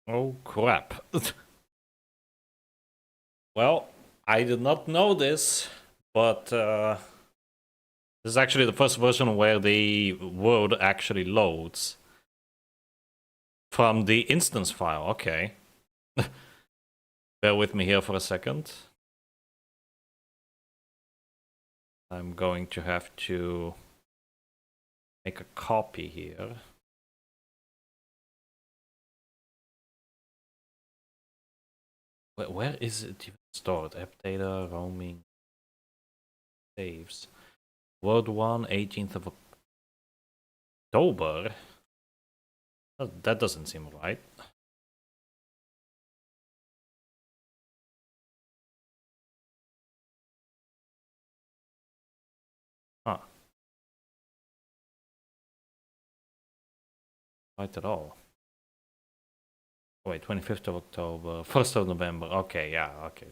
Oh crap. Well, I did not know this, but this is actually the first version where the world actually loads from the instance file. Okay. Bear with me here for a second. I'm going to have to make a copy here. Where is it even stored? App data, roaming, saves. World 1, 18th of October? That doesn't seem right. Huh. Right at all. Wait, 25th of October, 1st of November. Okay, yeah, okay.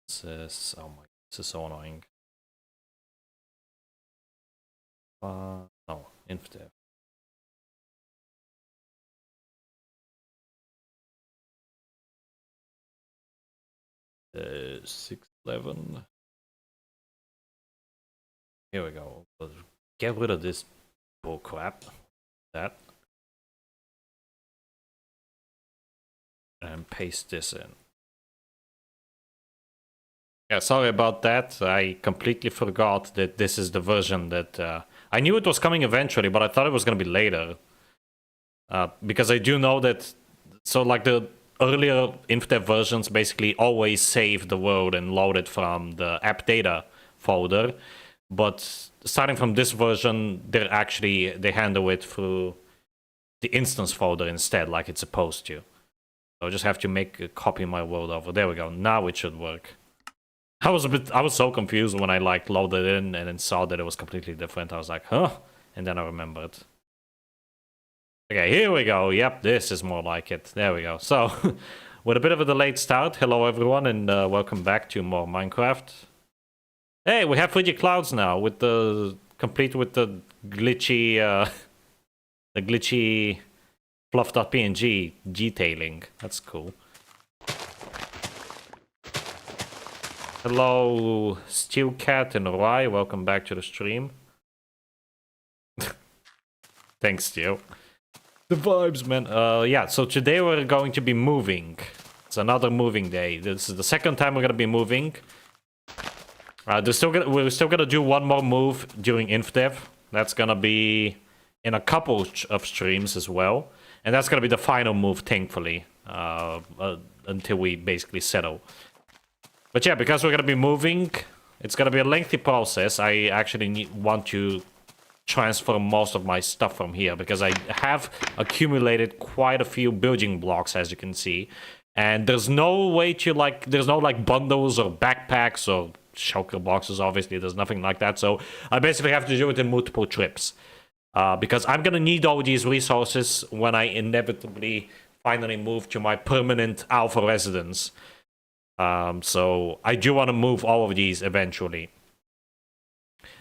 This is, oh my, this is so annoying. No, infdev. Uh, 611. Here we go. Get rid of this bull crap. That. And paste this in. Yeah, sorry about that. I completely forgot that this is the version that... I knew it was coming eventually, but I thought it was going to be later. Because I do know that... So, like, the earlier InfDev versions basically always save the world and load it from the app data folder. But starting from this version, they handle it through the instance folder instead, like it's supposed to. So I just have to make a copy of my world over. There we go. Now it should work. I was so confused when I like loaded in and then saw that it was completely different. I was like, huh? And then I remembered. Okay, here we go. Yep, this is more like it. There we go. So, with a bit of a delayed start, hello everyone and welcome back to more Minecraft. Hey, we have 3D clouds now with the complete with the glitchy fluff.png detailing. That's cool. Hello, Steelcat and Rye. Welcome back to the stream. Thanks, Steel. The vibes, man. Yeah, so today we're going to be moving. It's another moving day. This is the second time we're gonna be moving. We're still gonna do one more move during InfDev. That's gonna be in a couple of streams as well. And that's gonna be the final move, thankfully. Until we basically settle. But yeah, because we're gonna be moving, it's gonna be a lengthy process. I actually want to transfer most of my stuff from here because I have accumulated quite a few building blocks, as you can see. And there's no way to there's no bundles or backpacks or shulker boxes, obviously. There's nothing like that. So I basically have to do it in multiple trips. Because I'm gonna need all these resources when I inevitably finally move to my permanent alpha residence. So I do want to move all of these eventually.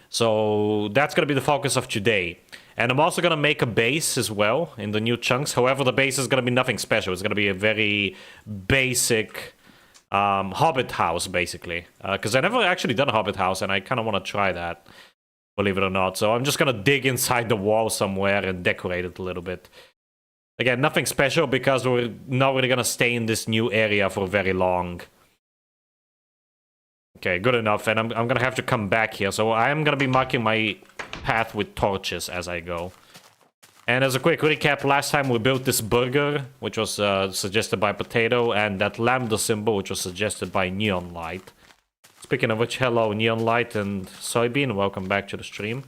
So that's going to be the focus of today. And I'm also going to make a base as well in the new chunks. However, the base is going to be nothing special. It's going to be a very basic Hobbit house, basically. Because I never actually done a Hobbit house, and I kind of want to try that, believe it or not. So I'm just going to dig inside the wall somewhere and decorate it a little bit. Again, nothing special because we're not really going to stay in this new area for very long. Okay, good enough, and I'm gonna have to come back here, so I am gonna be marking my path with torches as I go. And as a quick recap, last time we built this burger, which was suggested by Potato, and that lambda symbol, which was suggested by Neon Light. Speaking of which, hello Neon Light and Soybean, welcome back to the stream.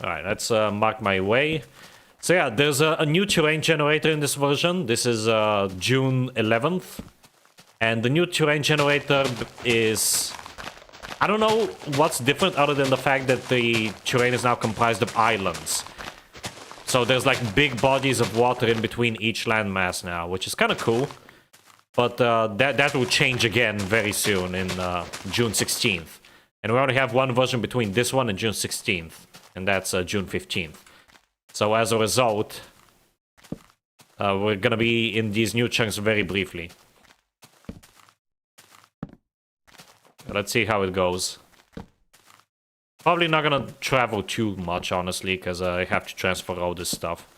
Alright, let's mark my way. So yeah, there's a new terrain generator in this version. This is June 11th. And the new terrain generator is... I don't know what's different other than the fact that the terrain is now comprised of islands. So there's like big bodies of water in between each landmass now, which is kind of cool. But that will change again very soon in June 16th. And we only have one version between this one and June 16th. And that's June 15th. So as a result, we're gonna be in these new chunks very briefly. Let's see how it goes. Probably not gonna travel too much, honestly, because I have to transfer all this stuff.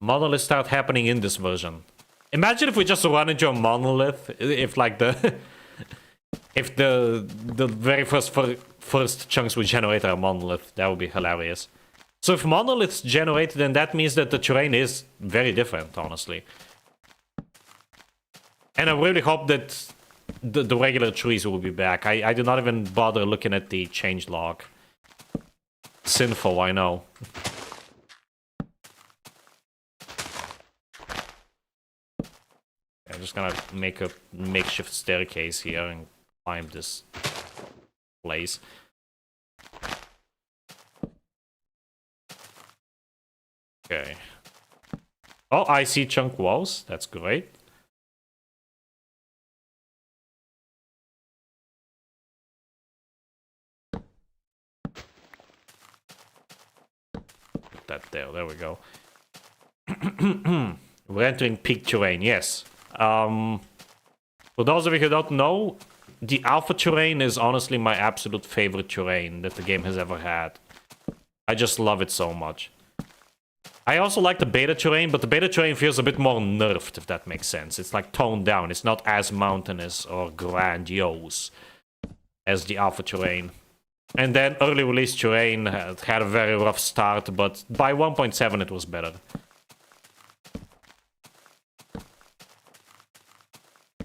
Monoliths start happening in this version. Imagine if we just run into a monolith, if like the... if the very first chunks we generate are a monolith, that would be hilarious. So if monoliths generate, then that means that the terrain is very different, honestly. And I really hope that the regular trees will be back. I did not even bother looking at the changelog. Sinful, I know. I'm just gonna make a makeshift staircase here and climb this place. Okay. Oh, I see chunk walls. That's great. Put that there. There we go. We're entering peak terrain. Yes. For those of you who don't know, the alpha terrain is honestly my absolute favorite terrain that the game has ever had. I just love it so much. I also like the beta terrain, but the beta terrain feels a bit more nerfed, if that makes sense. It's like toned down. It's not as mountainous or grandiose as the alpha terrain. And then early release terrain had a very rough start, but by 1.7 it was better.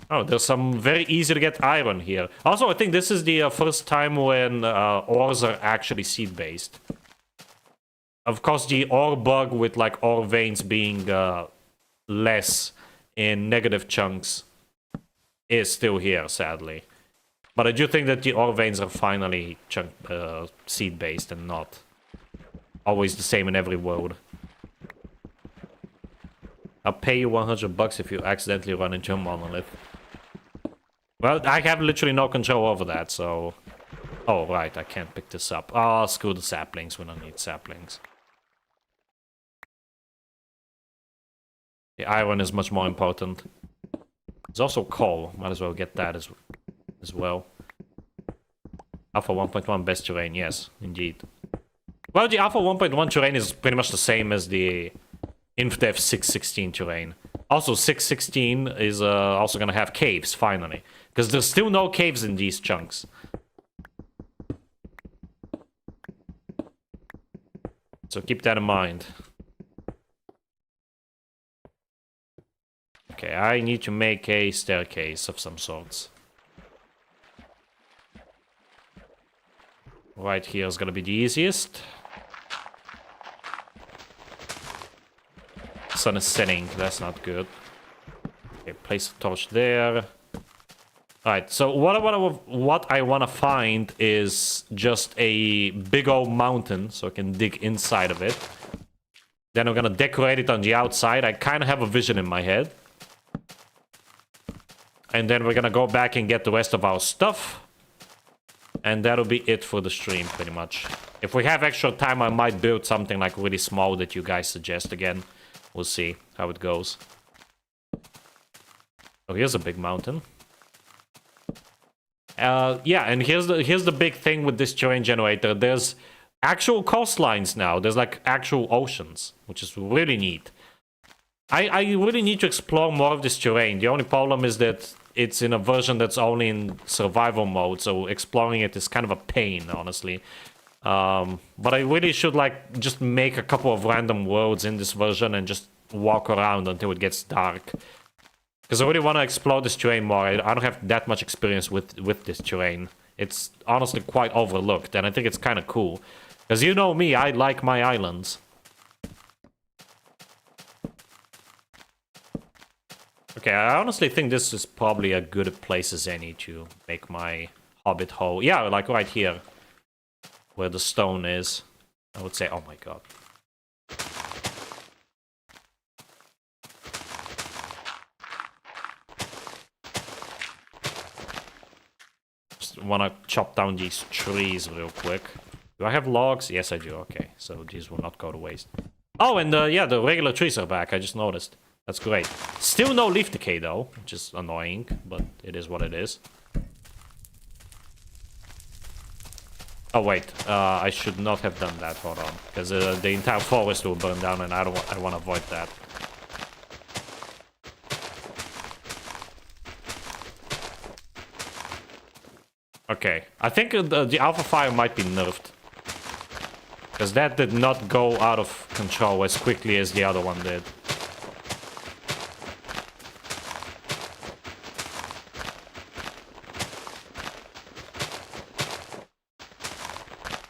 Oh, there's some very easy to get iron here. Also, I think this is the first time when ores are actually seed-based. Of course, the ore bug with like ore veins being less in negative chunks is still here, sadly. But I do think that the ore veins are finally seed-based and not always the same in every world. I'll pay you $100 if you accidentally run into a monolith. Well, I have literally no control over that, so... Oh, right, I can't pick this up. Oh, screw the saplings, we don't need saplings. The iron is much more important. There's also coal, might as well get that as well. Alpha 1.1 best terrain, yes, indeed. Well, the Alpha 1.1 terrain is pretty much the same as the InfDev 6.16 terrain. Also, 6.16 is also gonna have caves, finally. Because there's still no caves in these chunks. So keep that in mind. Okay, I need to make a staircase of some sorts. Right here is gonna be the easiest. Sun is setting, that's not good. Okay, place a torch there. Alright, so what I wanna find is just a big old mountain, so I can dig inside of it. Then I'm gonna decorate it on the outside. I kinda have a vision in my head. And then we're gonna go back and get the rest of our stuff. And that'll be it for the stream, pretty much. If we have extra time, I might build something like really small that you guys suggest again. We'll see how it goes. Oh, here's a big mountain. Yeah, and here's the big thing with this terrain generator. There's actual coastlines now. There's like actual oceans, which is really neat. I really need to explore more of this terrain. The only problem is that it's in a version that's only in survival mode, so exploring it is kind of a pain, honestly. But I really should like just make a couple of random worlds in this version and just walk around until it gets dark. Because I really want to explore this terrain more. I don't have that much experience with this terrain. It's honestly quite overlooked, and I think it's kind of cool. Because you know me, I like my islands. Okay, I honestly think this is probably a good place as any to make my hobbit hole. Yeah, like right here. Where the stone is. I would say, oh my god. just want to chop down these trees real quick. Do I have logs? Yes, I do. Okay, so these will not go to waste. Oh, and yeah, the regular trees are back. I just noticed. That's great. Still no leaf decay, though, which is annoying, but it is what it is. Oh, wait. I should not have done that. Hold on. Because the entire forest will burn down, and I want to avoid that. Okay. I think the Alpha Fire might be nerfed. Because that did not go out of control as quickly as the other one did.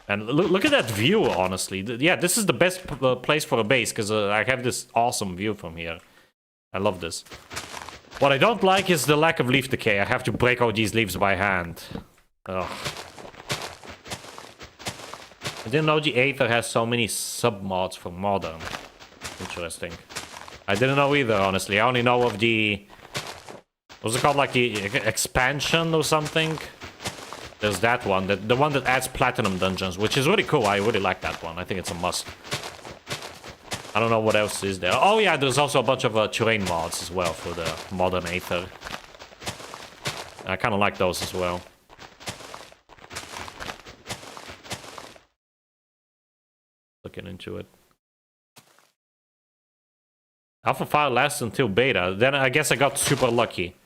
And look at that view, honestly. Yeah, this is the best place for a base, because I have this awesome view from here. I love this. What I don't like is the lack of leaf decay. I have to break all these leaves by hand. Ugh. I didn't know the Aether has so many sub-mods for Modern. Interesting. I didn't know either, honestly. I only know of the... What's it called? Like the expansion or something? There's that one. The one that adds Platinum dungeons, which is really cool. I really like that one. I think it's a must. I don't know what else is there. Oh yeah, there's also a bunch of terrain mods as well for the Modern Aether. I kind of like those as well. Looking into it. Alpha file lasts until beta. Then I guess I got super lucky.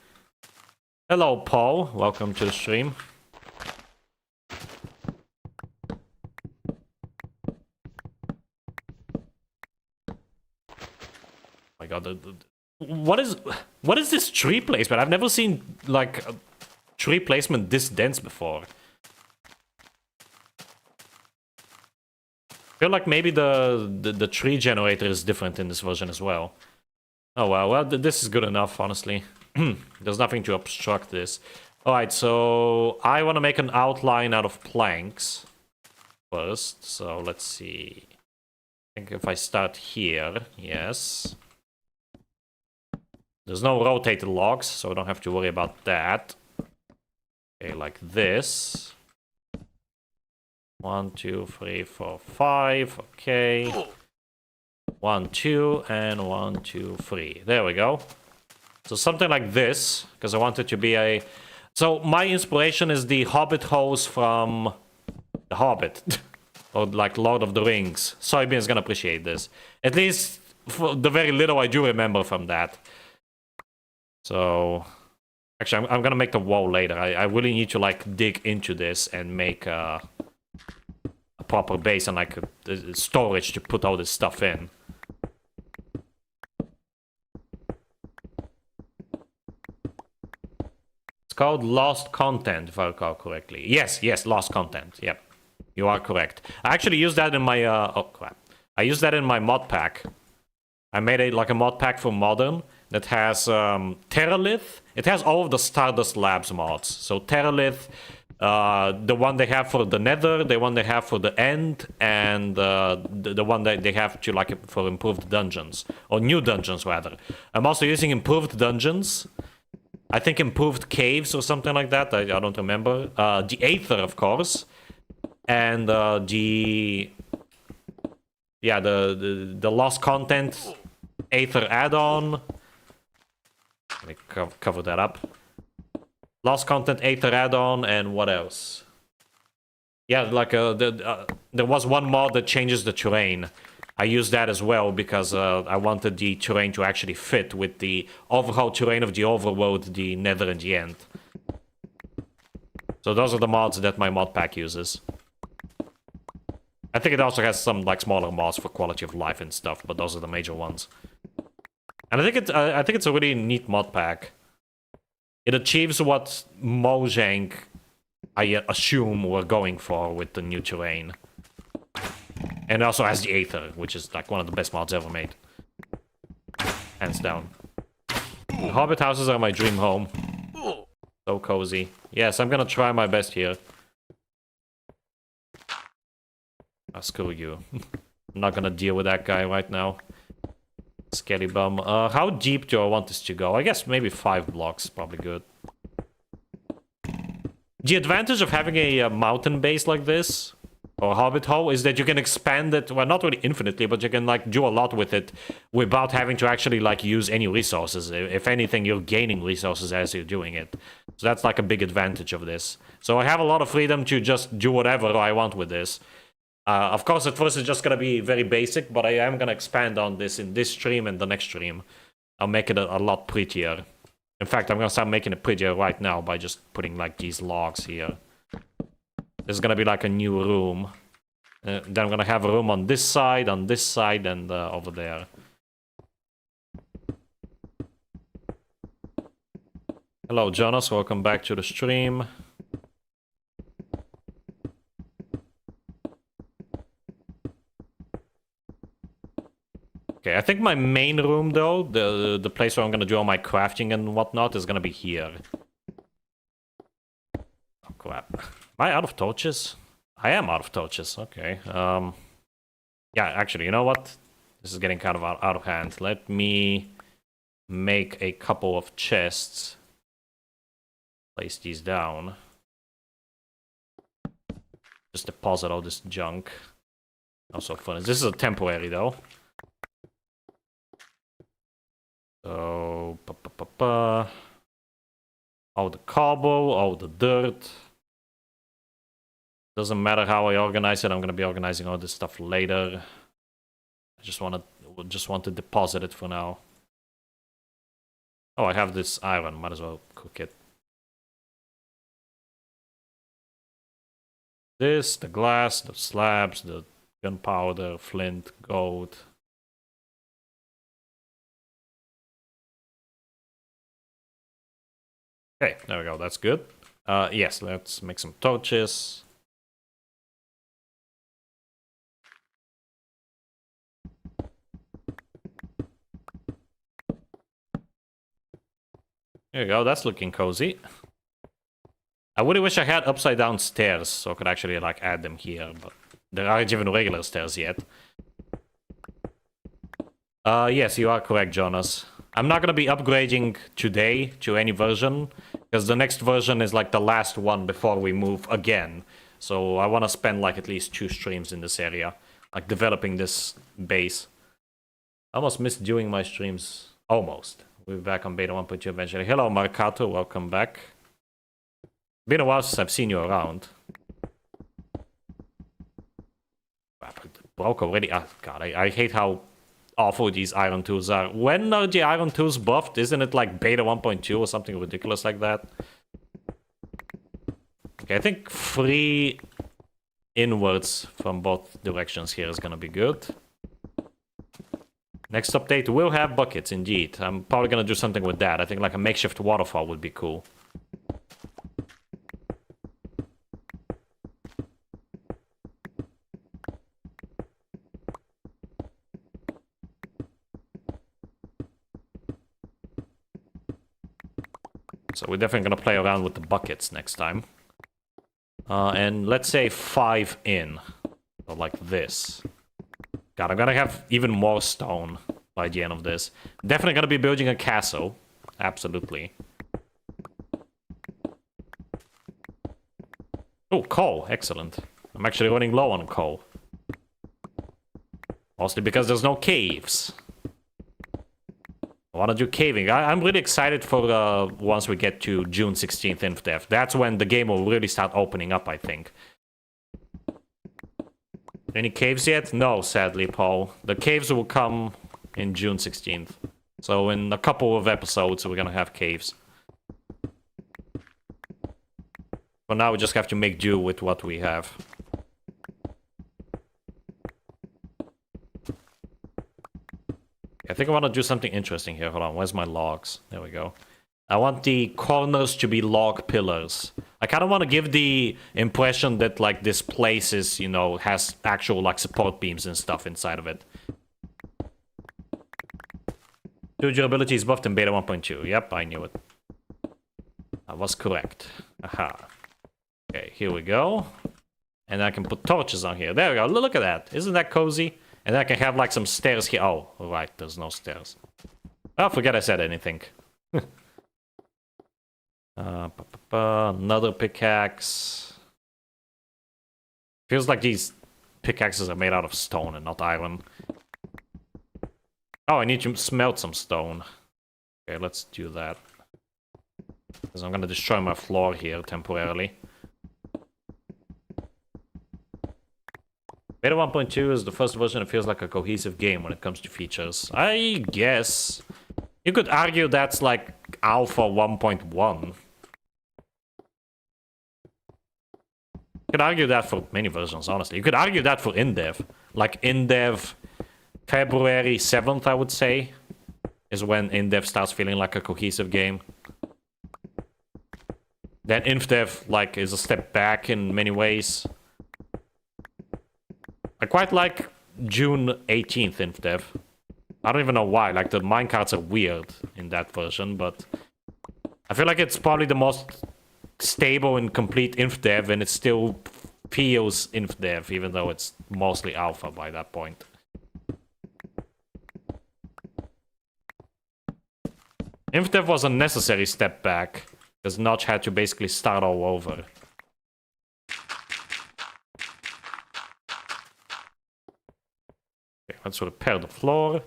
Hello, Paul. Welcome to the stream. Oh my god, what is this tree placement? I've never seen like a tree placement this dense before. I feel like maybe the tree generator is different in this version as well. Oh well, this is good enough, honestly. There's nothing to obstruct this. Alright, so I want to make an outline out of planks first. So let's see. I think if I start here, yes. There's no rotated logs, so I don't have to worry about that. Okay, like this. 1, 2, 3, 4, 5. Okay. 1, 2, and 1, 2, 3. There we go. So something like this, because I want it to be a... So my inspiration is the Hobbit hose from The Hobbit. Or like Lord of the Rings. Soybean's gonna appreciate this. At least for the very little I do remember from that. So... Actually, I'm gonna make the wall later. I really need to like dig into this and make a proper base and like a storage to put all this stuff in. It's called Lost Content, if I recall correctly. Yes, Lost Content. Yep, you are correct. I actually used that in my oh crap! I used that in my mod pack. I made a mod pack for Modern that has Terralith. It has all of the Stardust Labs mods. So Terralith, the one they have for the Nether, the one they have for the End, and the one that they have to like for improved dungeons or new dungeons rather. I'm also using improved dungeons. I think improved caves or something like that. I don't remember. The Aether, of course, and the Lost Content Aether add-on. Let me cover that up. Lost Content Aether add-on, and what else? Yeah, like there was one mod that changes the terrain. I used that as well because I wanted the terrain to actually fit with the overall terrain of the overworld, the Nether, and the End. So those are the mods that my mod pack uses. I think it also has some like smaller mods for quality of life and stuff, but those are the major ones. And I think it's a really neat mod pack. It achieves what Mojang, I assume, were going for with the new terrain. And it also has the Aether, which is like one of the best mods ever made. Hands down. The Hobbit houses are my dream home. So cozy. Yes, I'm gonna try my best here. Ah, screw you. I'm not gonna deal with that guy right now. Scary bum. How deep do I want this to go? I guess maybe 5 blocks, probably good. The advantage of having a mountain base like this, or hobbit hole, is that you can expand it, well, not really infinitely, but you can, like, do a lot with it without having to actually, like, use any resources. If anything, you're gaining resources as you're doing it. So that's, like, a big advantage of this. So I have a lot of freedom to just do whatever I want with this. Of course, at first it's just gonna be very basic, but I am gonna expand on this in this stream and the next stream. I'll make it a lot prettier. In fact, I'm gonna start making it prettier right now by just putting, like, these logs here. There's gonna be, like, a new room. Then I'm gonna have a room on this side, and over there. Hello, Jonas. Welcome back to the stream. Okay, I think my main room, though, the place where I'm gonna do all my crafting and whatnot, is gonna be here. Oh, crap. Am I out of torches? I am out of torches, okay. Yeah, actually, you know what? This is getting kind of out of hand. Let me make a couple of chests. Place these down. Just deposit all this junk. Also fun. This is a temporary, though. So, all the cobble, all the dirt. Doesn't matter how I organize it. I'm gonna be organizing all this stuff later. I just want to deposit it for now. Oh, I have this iron. Might as well cook it. This, the glass, the slabs, the gunpowder, flint, gold. Okay, there we go. That's good. Yes, let's make some torches. There you go. That's looking cozy. I really wish I had upside down stairs so I could actually, like, add them here, but there aren't even regular stairs yet. Yes, you are correct, Jonas. I'm not gonna be upgrading today to any version, because the next version is, like, the last one before we move again. So I want to spend, like, at least 2 streams in this area, like, developing this base. I almost missed doing my streams. Almost. We'll be back on beta 1.2 eventually. Hello, Marcato. Welcome back. Been a while since I've seen you around. It broke already. Oh, God, I hate how awful these iron tools are. When are the iron tools buffed? Isn't it like beta 1.2 or something ridiculous like that? Okay, I think 3 inwards from both directions here is gonna be good. Next update will have buckets, indeed. I'm probably gonna do something with that. I think like a makeshift waterfall would be cool. So we're definitely gonna play around with the buckets next time. And let's say 5 in. So like this. God, I'm gonna have even more stone by the end of this. Definitely gonna be building a castle. Absolutely. Oh, coal. Excellent. I'm actually running low on coal. Mostly because there's no caves. I want to do caving. I'm really excited for once we get to June 16th in Def. That's when the game will really start opening up, I think. Any caves yet? No, sadly, Paul. The caves will come in June 16th. So in a couple of episodes, we're gonna have caves. For now, we just have to make do with what we have. I think I want to do something interesting here. Hold on, where's my logs? There we go. I want the corners to be log pillars. I kind of want to give the impression that, like, this place is, you know, has actual, like, support beams and stuff inside of it. Durability is buffed in beta 1.2. Yep, I knew it. I was correct. Aha. Okay, here we go. And I can put torches on here. There we go. Look at that. Isn't that cozy? And I can have, like, some stairs here. Oh, right. There's no stairs. Oh, forget I said anything. Another pickaxe. Feels like these pickaxes are made out of stone and not iron. Oh, I need to smelt some stone. Okay, let's do that. Because I'm gonna destroy my floor here temporarily. Beta 1.2 is the first version that feels like a cohesive game when it comes to features. I guess. You could argue that's like Alpha 1.1. You could argue that for many versions, honestly. You could argue that for in-dev. Like in-dev February 7th, I would say, is when in-dev starts feeling like a cohesive game. Then inf-dev like is a step back in many ways. I quite like June 18th inf-dev. I don't even know why, like the minecarts are weird in that version, but I feel like it's probably the most stable and complete inf-dev, and it still feels inf-dev, even though it's mostly alpha by that point. Inf-dev was a necessary step back, because Notch had to basically start all over. Okay, let's repair the floor.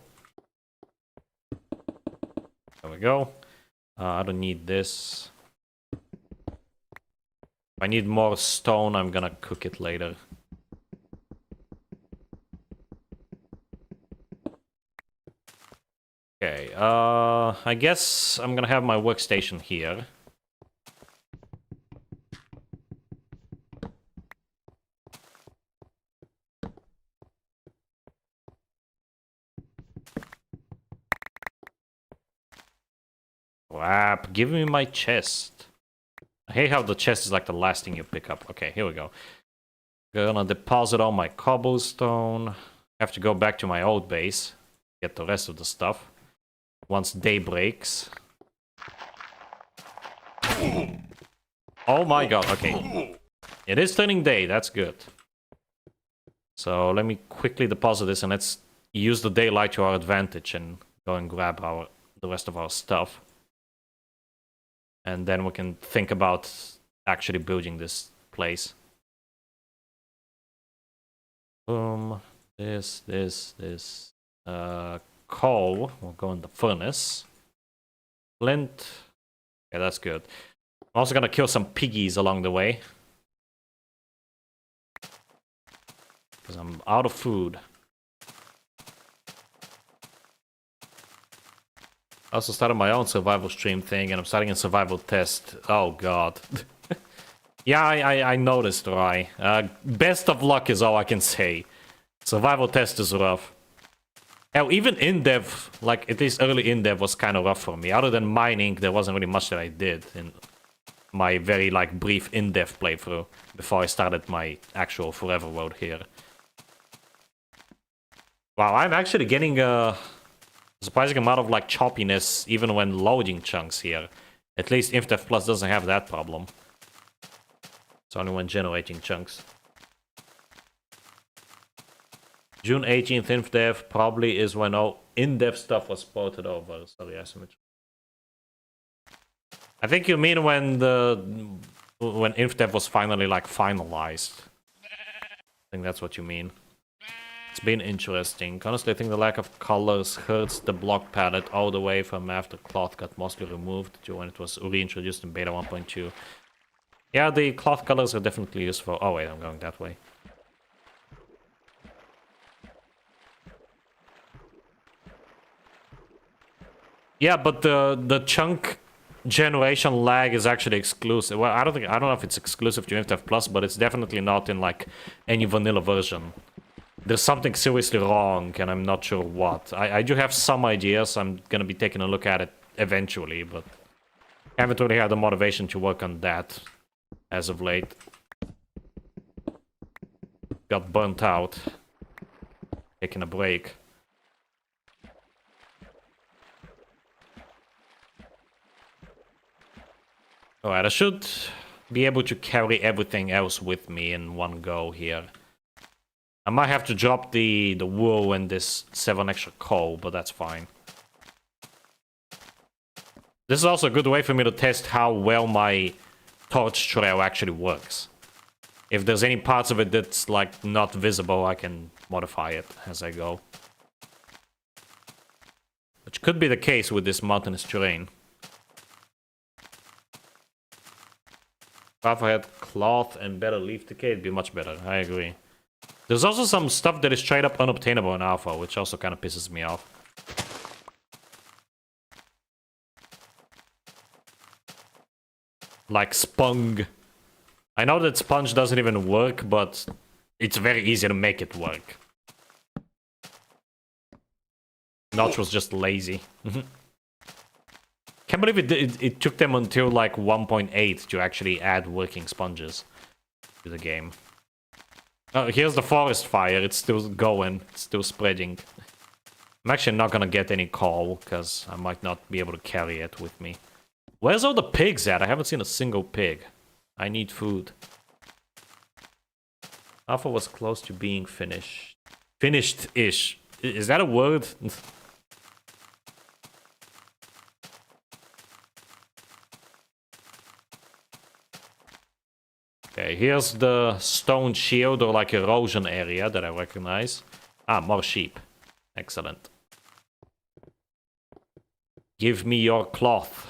There we go. I don't need this. If I need more stone, I'm gonna cook it later. Okay, I guess I'm gonna have my workstation here. Crap, give me my chest. I hate how the chest is like the last thing you pick up. Okay, here we go. Gonna deposit all my cobblestone. Have to go back to my old base. Get the rest of the stuff. Once day breaks. Oh my god, okay. It is turning day, that's good. So let me quickly deposit this and let's use the daylight to our advantage and go and grab the rest of our stuff. And then we can think about actually building this place. Boom. This. Coal will go in the furnace. Flint. Yeah, that's good. I'm also gonna kill some piggies along the way. Because I'm out of food. I also started my own survival stream thing, and I'm starting a survival test. Oh god. Yeah, I noticed, Rai. Best of luck is all I can say. Survival test is rough. Hell, even in-dev, like, at least early in-dev was kind of rough for me. Other than mining, there wasn't really much that I did in my very, like, brief in-dev playthrough before I started my actual forever world here. Wow, I'm actually getting a surprising amount of, like, choppiness even when loading chunks here. At least InfDev Plus doesn't have that problem. It's only when generating chunks. June 18th InfDev probably is when all in-dev stuff was ported over. Sorry, asymmetry. I think you mean when InfDev was finally like finalized. I think that's what you mean. It's been interesting. Honestly, I think the lack of colors hurts the block palette all the way from after cloth got mostly removed to when it was reintroduced in beta 1.2. Yeah, the cloth colors are definitely useful. Oh wait, I'm going that way. Yeah, but the chunk generation lag is actually exclusive. Well, I don't know if it's exclusive to InfDev Plus, but it's definitely not in like any vanilla version. There's something seriously wrong, and I'm not sure what. I do have some ideas. I'm gonna be taking a look at it eventually, but I haven't really had the motivation to work on that as of late. Got burnt out. Taking a break. Alright, I should be able to carry everything else with me in one go here. I might have to drop the wool and this 7 extra coal, but that's fine. This is also a good way for me to test how well my torch trail actually works. If there's any parts of it that's like not visible, I can modify it as I go. Which could be the case with this mountainous terrain. If I had cloth and better leaf decay, it'd be much better. I agree. There's also some stuff that is straight up unobtainable in alpha, which also kind of pisses me off. Like Spong. I know that Sponge doesn't even work, but it's very easy to make it work. Notch was just lazy. Can't believe it took them until like 1.8 to actually add working sponges to the game. Oh, here's the forest fire. It's still going. It's still spreading. I'm actually not gonna get any coal, because I might not be able to carry it with me. Where's all the pigs at? I haven't seen a single pig. I need food. Alpha was close to being finished. Finished-ish. Is that a word? Okay, here's the stone shield or like erosion area that I recognize. Ah, more sheep. Excellent. Give me your cloth.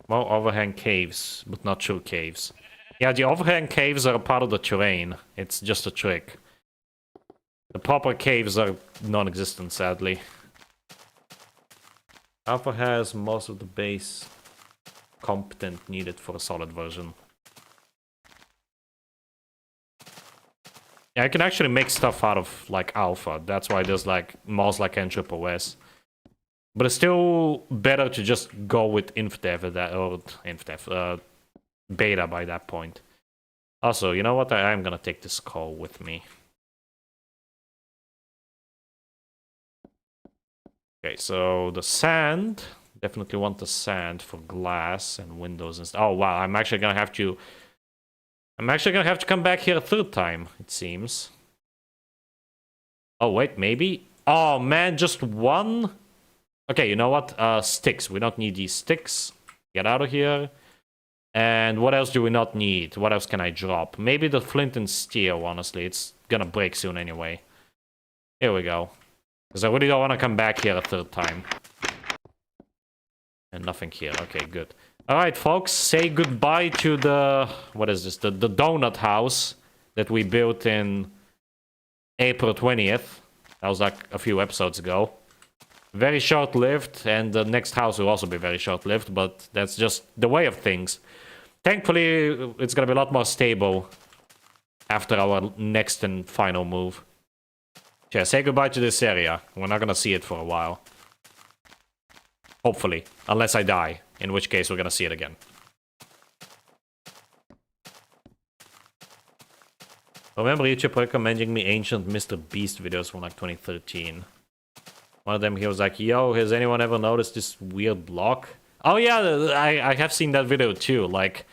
More overhang caves, but not true caves. Yeah, the overhang caves are a part of the terrain. It's just a trick. The proper caves are non-existent, sadly. Alpha has most of the base competent needed for a solid version. Yeah, I can actually make stuff out of, like, Alpha. That's why there's, like, mods like NSSS. But it's still better to just go with beta by that point. Also, you know what? I am gonna take this coal with me. Okay, so the sand. Definitely want the sand for glass and windows and stuff. Oh wow, I'm actually gonna have to come back here a third time, it seems. Oh wait, maybe? Oh man, just one? Okay, you know what? Sticks. We don't need these sticks. Get out of here. And what else do we not need? What else can I drop? Maybe the flint and steel, honestly. It's gonna break soon anyway. Here we go. Because I really don't want to come back here a third time. And nothing here. Okay, good. Alright, folks. Say goodbye to the... What is this? The donut house that we built in April 20th. That was like a few episodes ago. Very short-lived, and the next house will also be very short-lived, but that's just the way of things. Thankfully, it's gonna be a lot more stable after our next and final move. Yeah, say goodbye to this area. We're not gonna see it for a while. Hopefully. Unless I die, in which case we're gonna see it again. I remember YouTube recommending me ancient Mr. Beast videos from like 2013. One of them, he was like, yo, has anyone ever noticed this weird block? Oh yeah, I have seen that video too. Like,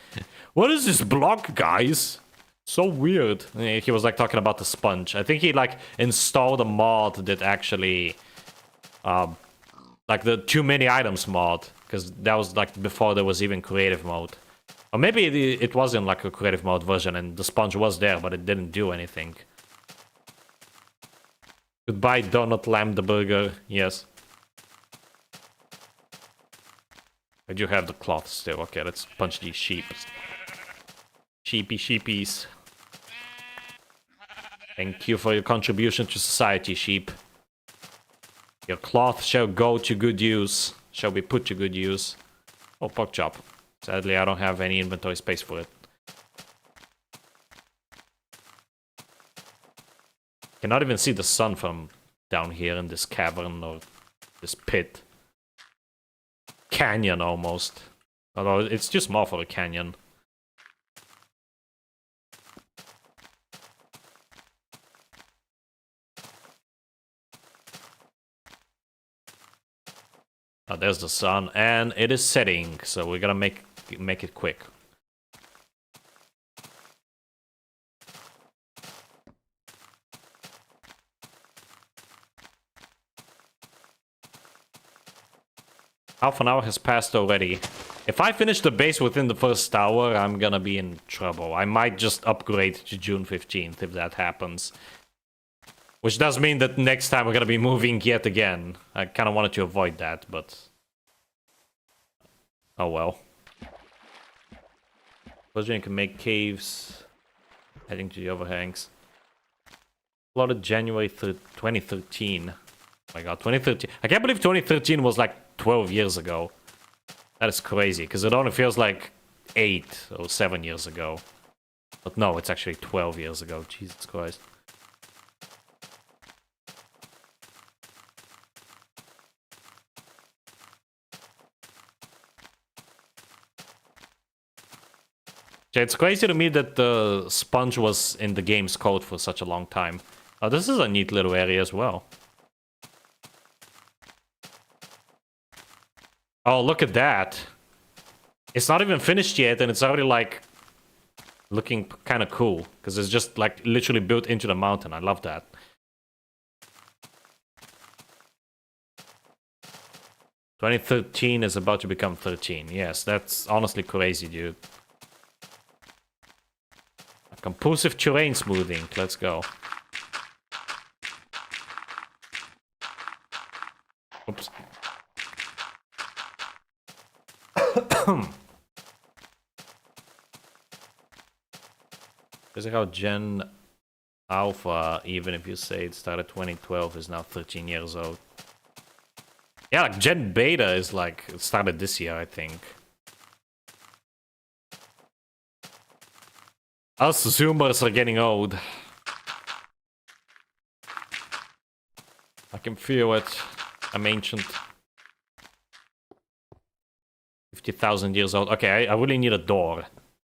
what is this block, guys? So weird. He was like talking about the sponge. I think he like installed a mod that actually... like the too many items mod. Because that was like before there was even creative mode. Or maybe it wasn't like a creative mode version and the sponge was there, but it didn't do anything. Goodbye, Donut Lamb the Burger. Yes. I do have the cloth still. Okay, let's punch these sheep. Sheepies. Thank you for your contribution to society, sheep. Your cloth shall go to good use. Shall be put to good use. Oh, pork chop. Sadly, I don't have any inventory space for it. Cannot even see the sun from down here in this cavern or this pit. Canyon, almost. Although, it's just more for a canyon. Oh, there's the sun, and it is setting, so we're gonna make it quick. Half an hour has passed already. If I finish the base within the first hour, I'm gonna be in trouble. I might just upgrade to June 15th if that happens. Which does mean that next time we're gonna be moving yet again. I kinda wanted to avoid that, but... oh well. Suppose you can make caves heading to the overhangs. Flooded January 2013. Oh my god, 2013. I can't believe 2013 was like 12 years ago. That is crazy, because it only feels like 8 or 7 years ago. But no, it's actually 12 years ago. Jesus Christ. Yeah, it's crazy to me that the sponge was in the game's code for such a long time. Oh, this is a neat little area as well. Oh, look at that. It's not even finished yet, and it's already, like, looking kind of cool. Because it's just, like, literally built into the mountain. I love that. "2013 is about to become 13. Yes, that's honestly crazy, dude. Compulsive terrain smoothing. Let's go. Oops. Is it how Gen Alpha, even if you say it started 2012, is now 13 years old? Yeah, like Gen Beta is like, it started this year, I think. Us Zoomers are getting old. I can feel it. I'm ancient. 50,000 years old. Okay, I really need a door.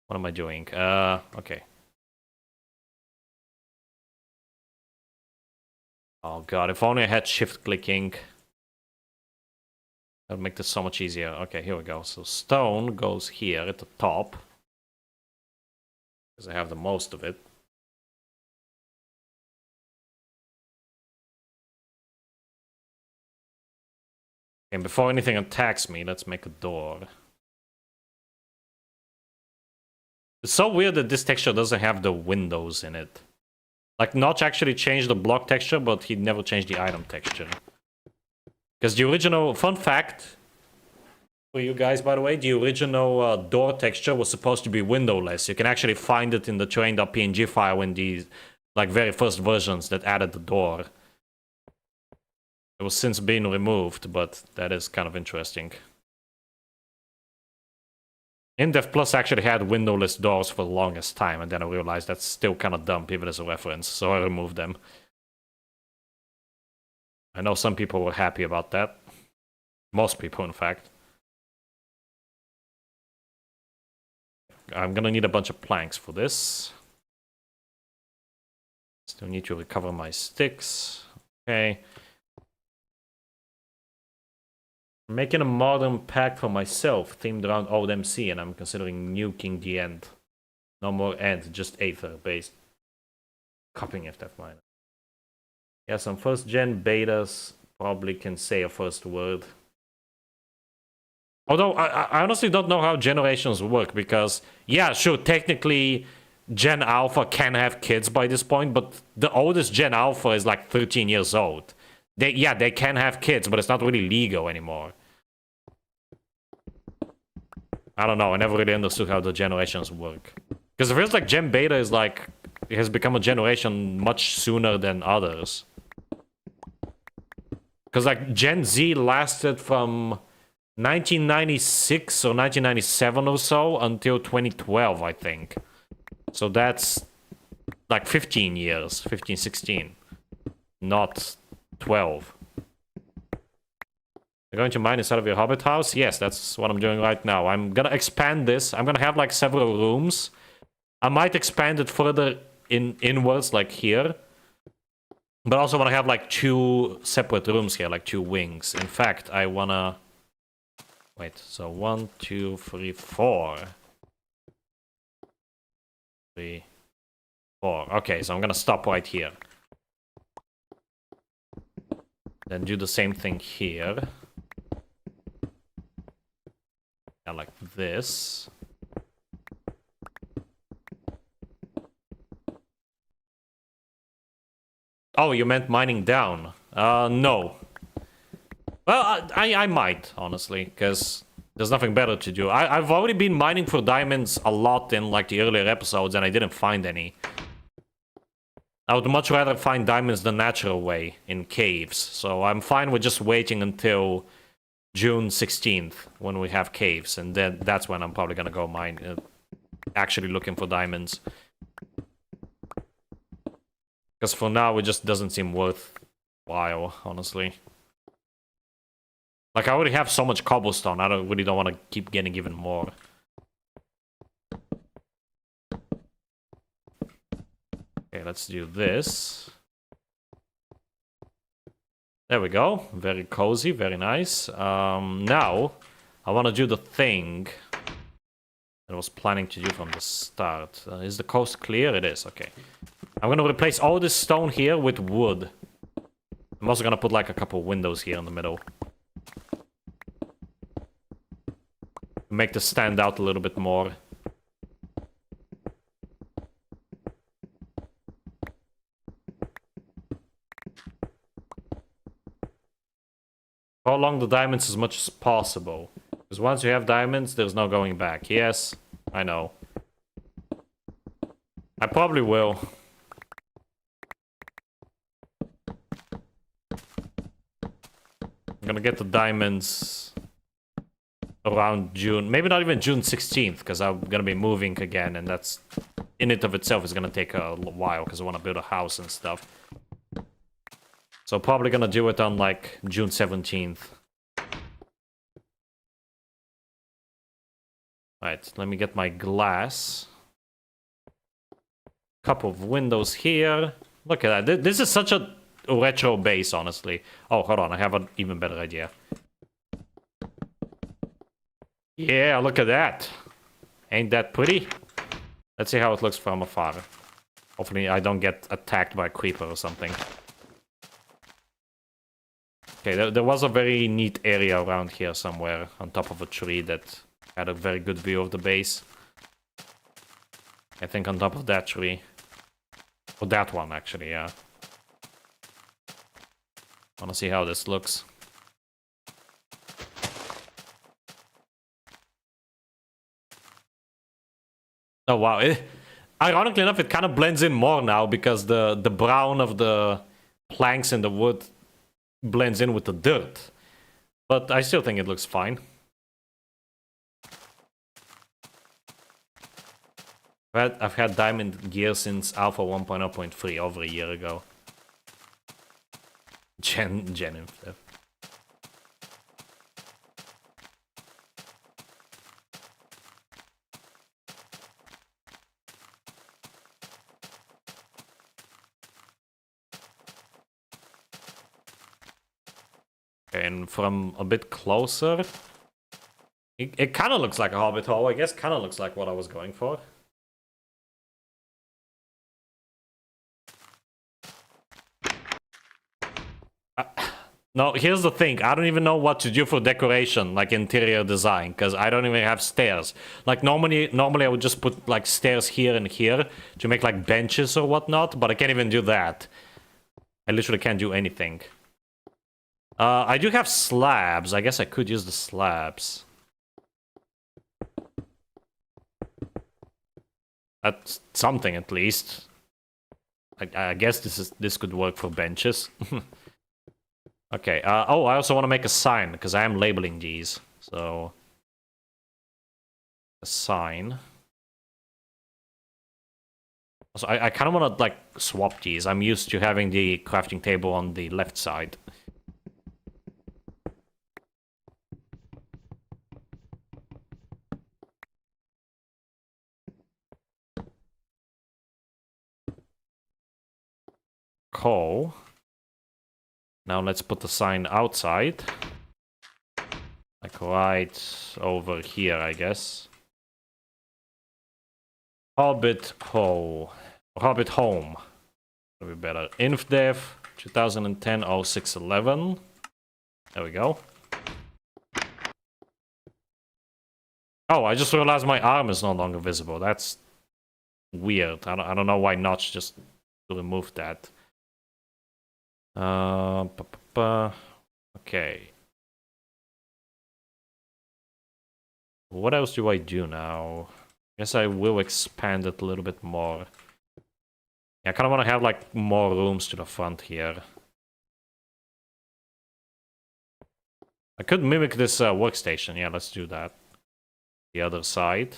What am I doing? Okay. Oh god, if only I had shift clicking. That would make this so much easier. Okay, here we go. So stone goes here at the top. Because I have the most of it. And before anything attacks me, let's make a door. It's so weird that this texture doesn't have the windows in it. Like, Notch actually changed the block texture, but he never changed the item texture. Because the original... fun fact for you guys, by the way, the original door texture was supposed to be windowless. You can actually find it in the terrain.png file in the like very first versions that added the door. It was since been removed, but that is kind of interesting. InDev Plus actually had windowless doors for the longest time, and then I realized that's still kind of dumb, even as a reference, so I removed them. I know some people were happy about that. Most people, in fact. I'm gonna need a bunch of planks for this. Still need to recover my sticks. Okay. I'm making a modern pack for myself, themed around old MC, and I'm considering nuking the end. No more end, just Aether based. Copying FF mine. Yeah, some first gen betas probably can say a first word. Although, I honestly don't know how generations work, because, yeah, sure, technically, Gen Alpha can have kids by this point, but the oldest Gen Alpha is like 13 years old. They can have kids, but it's not really legal anymore. I don't know, I never really understood how the generations work. Because it feels like Gen Beta is like, it has become a generation much sooner than others. Because like Gen Z lasted from 1996 or 1997 or so until 2012, I think. So that's like 15 years, 15, 16. Not 12. You're going to mine inside of your hobbit house? Yes, that's what I'm doing right now. I'm gonna expand this. I'm gonna have like several rooms. I might expand it further inwards, like here. But I also want to have like 2 separate rooms here, like 2 wings. In fact, I wanna... wait, so 1, 2, 3, 4. 3, 4. Okay, so I'm gonna stop right here. Then do the same thing here. Yeah, like this. Oh, you meant mining down? No. Well, I might, honestly, because there's nothing better to do. I've already been mining for diamonds a lot in, like, the earlier episodes, and I didn't find any. I would much rather find diamonds the natural way, in caves. So I'm fine with just waiting until June 16th, when we have caves, and then that's when I'm probably gonna go mine, actually looking for diamonds. Because for now, it just doesn't seem worthwhile, honestly. Like, I already have so much cobblestone, I really don't want to keep getting even more. Okay, let's do this. There we go. Very cozy, very nice. Now, I want to do the thing I was planning to do from the start. Is the coast clear? It is, okay. I'm gonna replace all this stone here with wood. I'm also gonna put like a couple windows here in the middle. Make this stand out a little bit more. Prolong the diamonds as much as possible. Because once you have diamonds, there's no going back. Yes, I know. I probably will. I'm gonna get the diamonds around June. Maybe not even June 16th, because I'm gonna be moving again, and that's... in it of itself is gonna take a while, because I want to build a house and stuff. So probably gonna do it on, like, June 17th. Alright, let me get my glass. Couple of windows here. Look at that. This is such a retro base, honestly. Oh, hold on. I have an even better idea. Yeah, look at that. Ain't that pretty? Let's see how it looks from afar. Hopefully I don't get attacked by a creeper or something. Okay, there was a very neat area around here somewhere on top of a tree that had a very good view of the base. I think on top of that tree. Or that one, actually, yeah. Wanna see how this looks. Oh, wow. Ironically enough, it kind of blends in more now because the brown of the planks and the wood blends in with the dirt. But I still think it looks fine. I've had diamond gear since Alpha 1.0.3 over a year ago. Gen info. And from a bit closer, it kind of looks like a hobbit hole. I guess kind of looks like what I was going for. No, here's the thing. I don't even know what to do for decoration, like interior design, because I don't even have stairs. Like normally I would just put like stairs here and here to make like benches or whatnot, but I can't even do that. I literally can't do anything. I do have slabs. I guess I could use the slabs. That's something at least. I guess this could work for benches. Okay, oh, I also want to make a sign, because I am labeling these, so... a sign. So I kind of want to, like, swap these. I'm used to having the crafting table on the left side. Cool. Now let's put the sign outside. Like right over here, I guess. Hobbit Hole. Hobbit Home. That'll be better. InfDev 2010 0611. There we go. Oh, I just realized my arm is no longer visible. That's weird. I don't know why Notch just removed that. Okay. What else do I do now? Guess I will expand it a little bit more. Yeah, I kind of want to have like more rooms to the front here. I could mimic this workstation. Yeah, let's do that. The other side.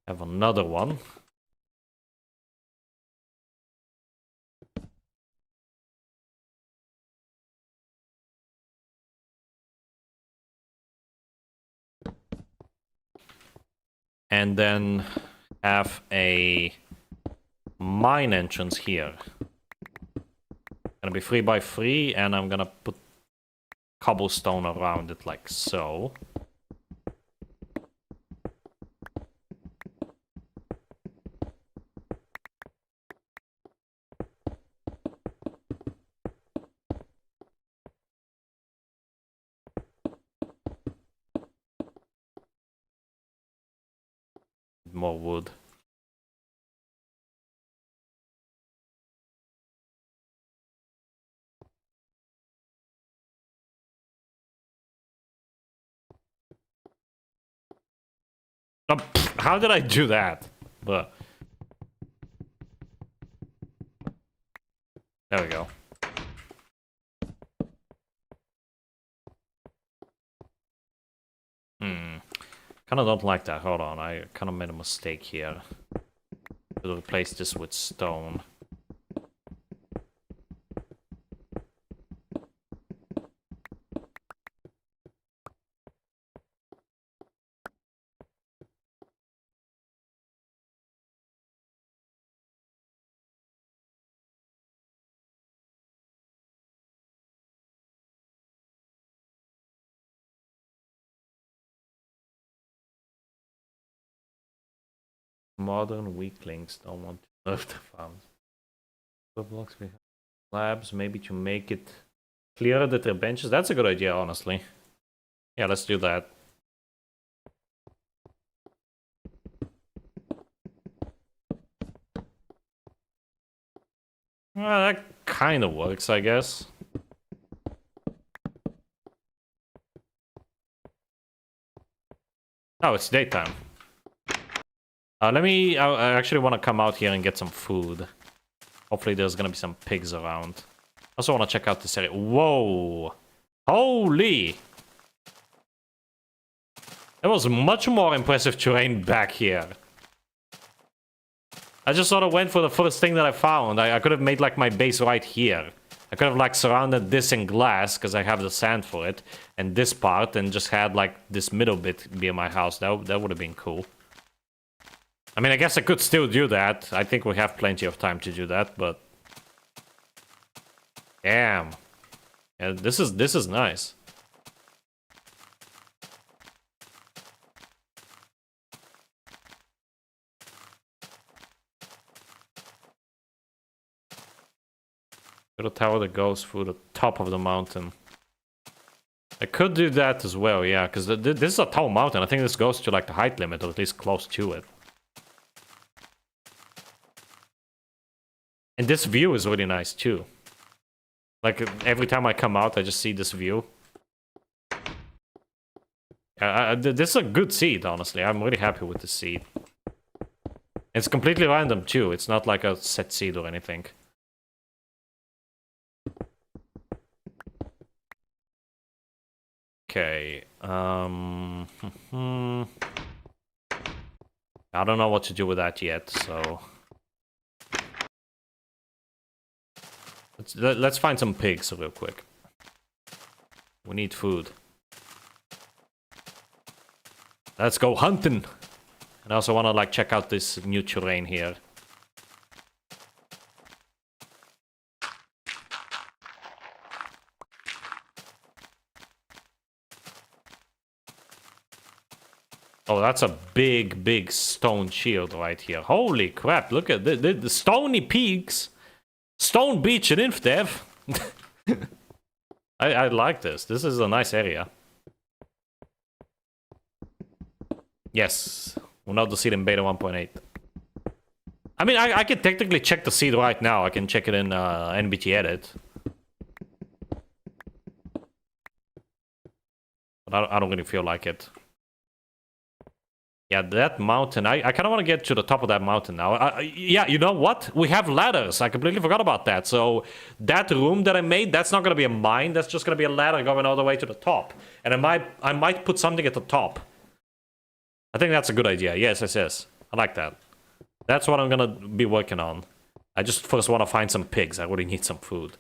Have another one. And then have a mine entrance here. Gonna be 3x3, and I'm gonna put cobblestone around it like so. More wood. Oh, how did I do that? But there we go. Kind of don't like that. Hold on, I kind of made a mistake here. To replace this with stone. Modern weaklings don't want to live the farms. What blocks we have? Slabs, maybe to make it clearer that they're benches. That's a good idea, honestly. Yeah, let's do that. Well, that kind of works, I guess. Oh, it's daytime. I actually want to come out here and get some food. Hopefully there's gonna be some pigs around. Also want to check out this area. Whoa! Holy! There was much more impressive terrain back here. I just sort of went for the first thing that I found. I could have made like my base right here. I could have like surrounded this in glass because I have the sand for it. And this part, and just had like this middle bit be my house. That would have been cool. I mean, I guess I could still do that. I think we have plenty of time to do that, but... Damn. Yeah, this is nice. Got a tower that goes through the top of the mountain. I could do that as well, yeah, because this is a tall mountain. I think this goes to like the height limit, or at least close to it. And this view is really nice too. Like every time I come out, I just see this view. This is a good seed, honestly. I'm really happy with the seed. It's completely random too. It's not like a set seed or anything. Okay. I don't know what to do with that yet, so... Let's find some pigs real quick. We need food. Let's go hunting! And I also want to like check out this new terrain here. Oh, that's a big stone shield right here. Holy crap, look at the stony peaks! Stone Beach in InfDev! I like this. This is a nice area. Yes. We'll know the seed in beta 1.8. I mean, I can technically check the seed right now. I can check it in NBT edit. But I don't really feel like it. Yeah, that mountain. I kind of want to get to the top of that mountain now. Yeah, you know what? We have ladders. I completely forgot about that. So that room that I made, that's not going to be a mine. That's just going to be a ladder going all the way to the top. And I might put something at the top. I think that's a good idea. Yes, yes. I like that. That's what I'm going to be working on. I just first want to find some pigs. I really need some food.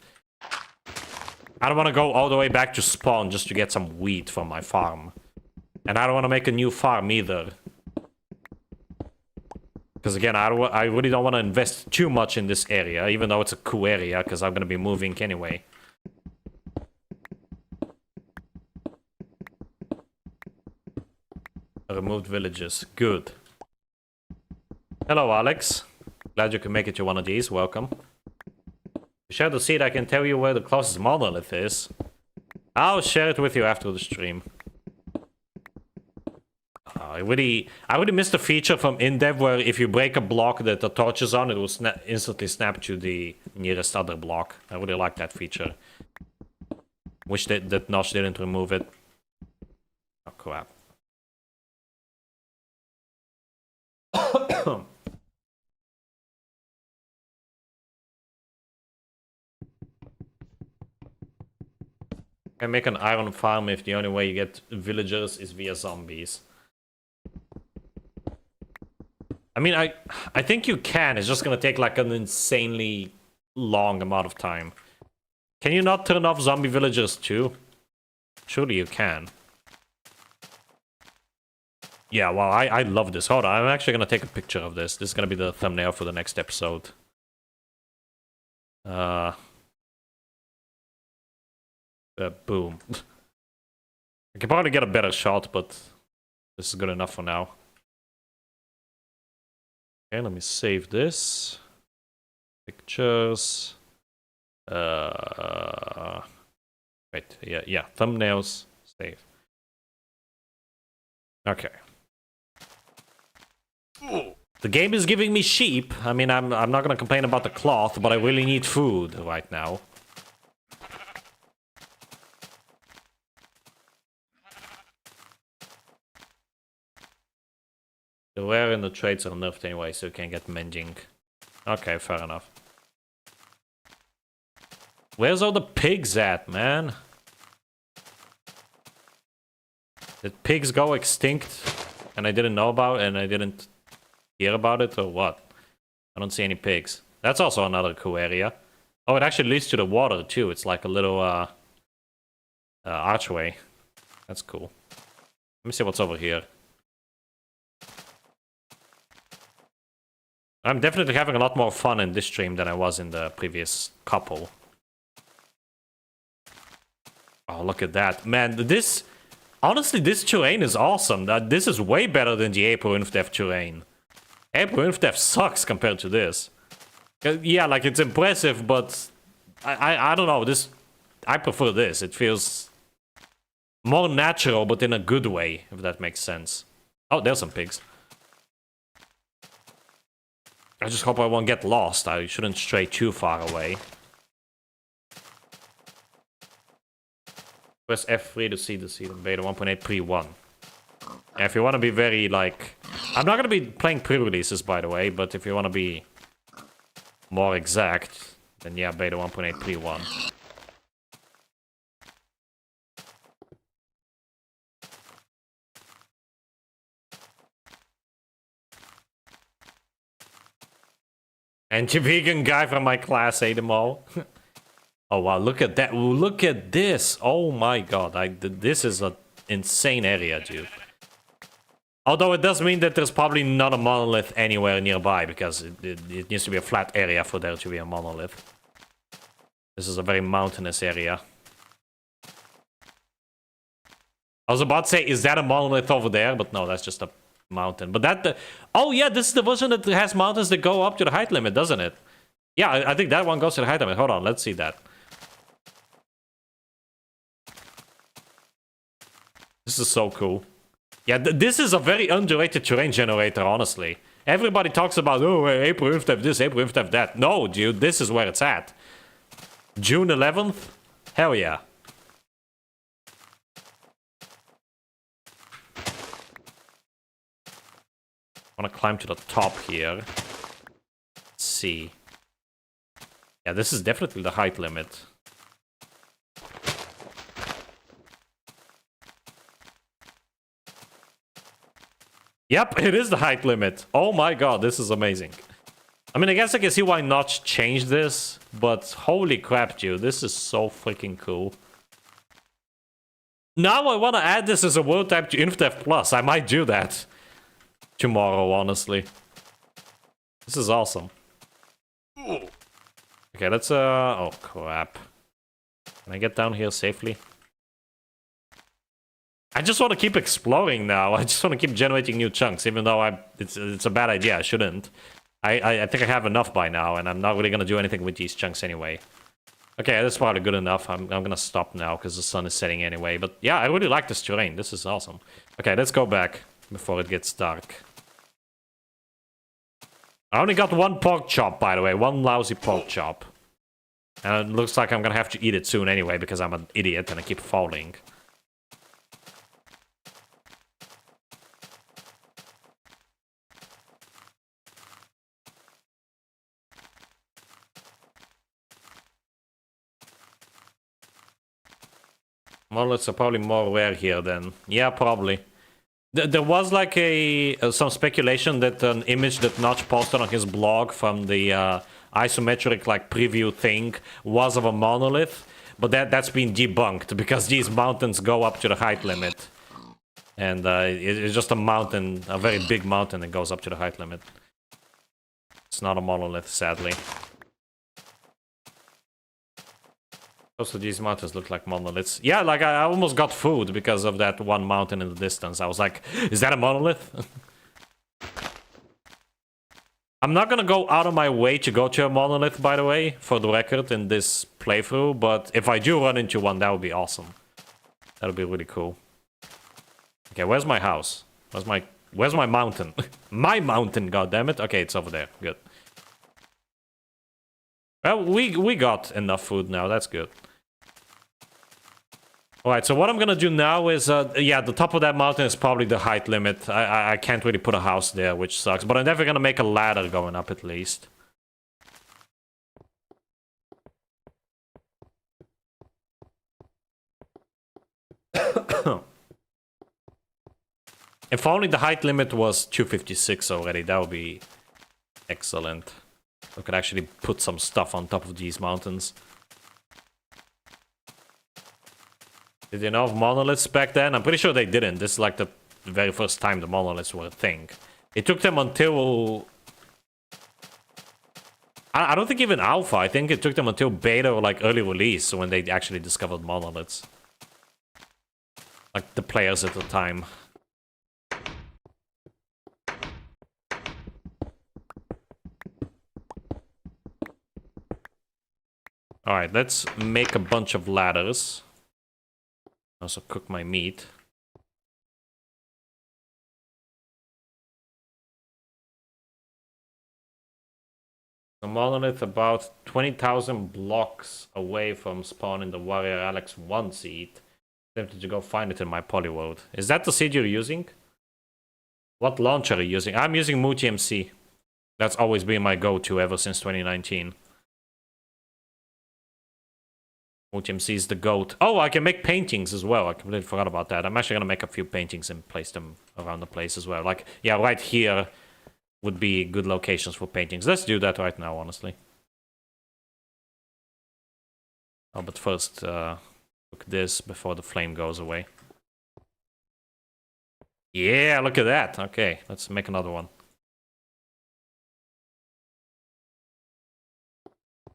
I don't want to go all the way back to spawn just to get some wheat from my farm. And I don't want to make a new farm either. Because again, I really don't want to invest too much in this area, even though it's a cool area, because I'm going to be moving anyway. Removed villages. Good. Hello, Alex. Glad you can make it to one of these. Welcome. Share the seed, I can tell you where the closest monolith is. I'll share it with you after the stream. I really missed the feature from InDev where if you break a block that the torch is on, it will instantly snap to the nearest other block. I really like that feature. Wish that Notch didn't remove it. Oh, crap. Can make an iron farm if the only way you get villagers is via zombies. I mean, I think you can. It's just gonna take like an insanely long amount of time. Can you not turn off zombie villagers too? Surely you can. Yeah, well, I love this. Hold on, I'm actually gonna take a picture of this. This is gonna be the thumbnail for the next episode. Boom. I can probably get a better shot, but this is good enough for now. Okay, let me save this. Pictures. Wait, yeah, thumbnails, save. Okay. The game is giving me sheep. I mean, I'm not gonna complain about the cloth, but I really need food right now. The rare and the traits are nerfed anyway, so you can get mending. Okay, fair enough. Where's all the pigs at, man? Did pigs go extinct and I didn't know about it and I didn't hear about it, or what? I don't see any pigs. That's also another cool area. Oh, it actually leads to the water too. It's like a little archway. That's cool. Let me see what's over here. I'm definitely having a lot more fun in this stream than I was in the previous couple. Oh, look at that. Man, this... Honestly, this terrain is awesome. This is way better than the April Infdev terrain. April Infdev sucks compared to this. Yeah, like, it's impressive, but... I don't know, this... I prefer this. It feels... more natural, but in a good way, if that makes sense. Oh, there's some pigs. I just hope I won't get lost. I shouldn't stray too far away. Press F3 to see the seed in beta 1.8 pre-1. If you want to be very, like... I'm not going to be playing pre-releases, by the way, but if you want to be more exact, then yeah, beta 1.8 pre-1. Anti-vegan guy from my class ate them all. Oh wow, look at that. Look at this. Oh my god. This is an insane area, dude. Although it does mean that there's probably not a monolith anywhere nearby, because it needs to be a flat area for there to be a monolith. This is a very mountainous area. I was about to say, is that a monolith over there? But no, that's just a mountain. But that... oh yeah, this is the version that has mountains that go up to the height limit, doesn't it? Yeah, I think that one goes to the height limit. Hold on, let's see that. This is so cool. Yeah, this is a very underrated terrain generator, honestly. Everybody talks about, oh, April Inf this, April Inf that. No, dude, this is where it's at. June 11th? Hell yeah. I want to climb to the top here. Let's see. Yeah, this is definitely the height limit. Yep, it is the height limit. Oh my god, this is amazing. I mean, I guess I can see why Notch changed this, but holy crap, dude, this is so freaking cool. Now I want to add this as a world type to InfDev Plus. I might do that tomorrow, honestly. This is awesome. Okay, let's, oh crap. Can I get down here safely? I just want to keep exploring now. I just want to keep generating new chunks, even though it's a bad idea. I shouldn't. I think I have enough by now, and I'm not really going to do anything with these chunks anyway. Okay, that's probably good enough. I'm going to stop now, because the sun is setting anyway. But yeah, I really like this terrain. This is awesome. Okay, let's go back before it gets dark. I only got one pork chop, by the way. One lousy pork chop. And it looks like I'm going to have to eat it soon anyway, because I'm an idiot and I keep falling. Monoliths are probably more rare here then. Yeah, probably. There was like some speculation that an image that Notch posted on his blog from the isometric like preview thing was of a monolith, but that's been debunked because these mountains go up to the height limit. And it's just a mountain, a very big mountain that goes up to the height limit. It's not a monolith, sadly. Also, these mountains look like monoliths. Yeah, like I almost got food because of that one mountain in the distance. I was like, is that a monolith? I'm not gonna go out of my way to go to a monolith, by the way, for the record, in this playthrough. But if I do run into one, that would be awesome. That would be really cool. Okay, where's my house? Where's my mountain? My mountain, goddammit. Okay, it's over there. Good. Well, we got enough food now. That's good. Alright, so what I'm gonna do now is, yeah, the top of that mountain is probably the height limit. I can't really put a house there, which sucks. But I'm never gonna make a ladder going up, at least. If only the height limit was 256 already, that would be excellent. We could actually put some stuff on top of these mountains. Did they know of monoliths back then? I'm pretty sure they didn't. This is like the very first time the monoliths were a thing. It took them until... I don't think even alpha. I think it took them until beta or like early release when they actually discovered monoliths. Like the players at the time. Alright, let's make a bunch of ladders. Also cook my meat. The monolith about 20,000 blocks away from spawn in the Warrior Alex 1 seed. Tempted to go find it in my polyworld. Is that the seed you're using? What launcher are you using? I'm using MuTMC. That's always been my go-to ever since 2019. MuTMC is the goat. Oh, I can make paintings as well. I completely forgot about that. I'm actually gonna make a few paintings and place them around the place as well. Like, yeah, right here would be good locations for paintings. Let's do that right now, honestly. Oh, but first, cook this before the flame goes away. Yeah, look at that. Okay, let's make another one.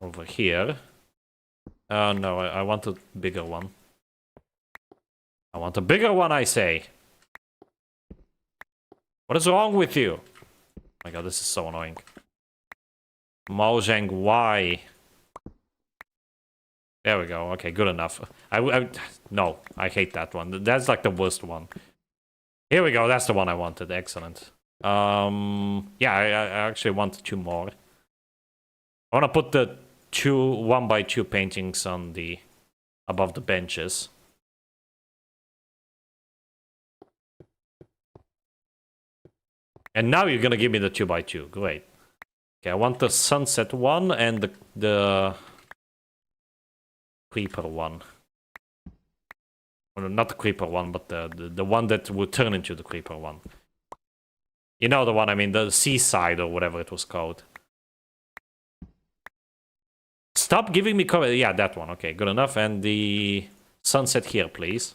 Over here. No, I want a bigger one. I want a bigger one, I say. What is wrong with you? Oh my god, this is so annoying. Mojang, why? There we go. Okay, good enough. No, I hate that one. That's like the worst one. Here we go. That's the one I wanted. Excellent. Yeah, I actually want 2 more. I want to put the 2 1x2 paintings on the above the benches. And now you're gonna give me the 2x2. Great. Okay, I want the sunset one and the creeper one. Well, not the creeper one, but the one that would turn into the creeper one. You know the one I mean, the seaside or whatever it was called. Stop giving me cover. Yeah, that one. Okay, good enough. And the sunset here, please.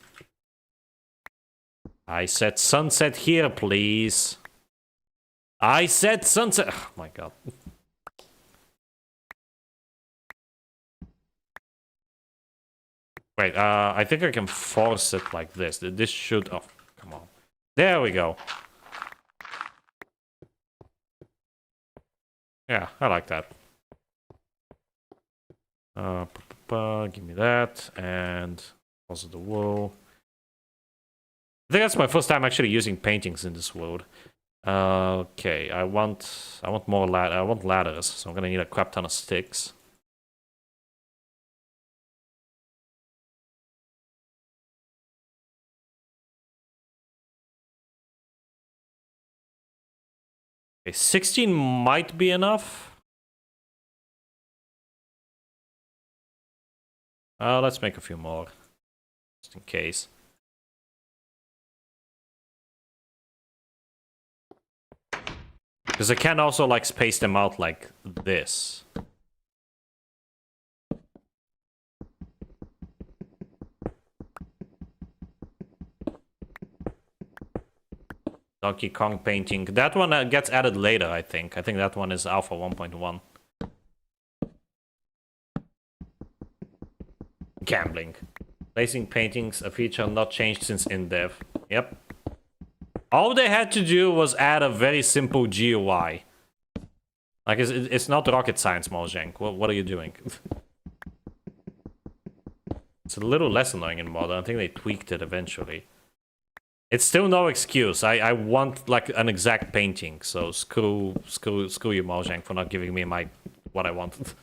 I said sunset here, please. I said sunset. Oh my god. Wait, I think I can force it like this. This should... Oh, come on. There we go. Yeah, I like that. Give me that, and also the wool. I think that's my first time actually using paintings in this world. Okay, I want more I want ladders, so I'm gonna need a crap ton of sticks. Okay, 16 might be enough. Let's make a few more, just in case. Because I can also, like, space them out like this. Donkey Kong painting. That one gets added later, I think. I think that one is Alpha 1.1. Gambling. Placing paintings, a feature not changed since in-dev. Yep. All they had to do was add a very simple GUI. Like, it's not rocket science, Mojang. What are you doing? It's a little less annoying in modern. I think they tweaked it eventually. It's still no excuse. I want, like, an exact painting. So screw you, Mojang, for not giving me what I want.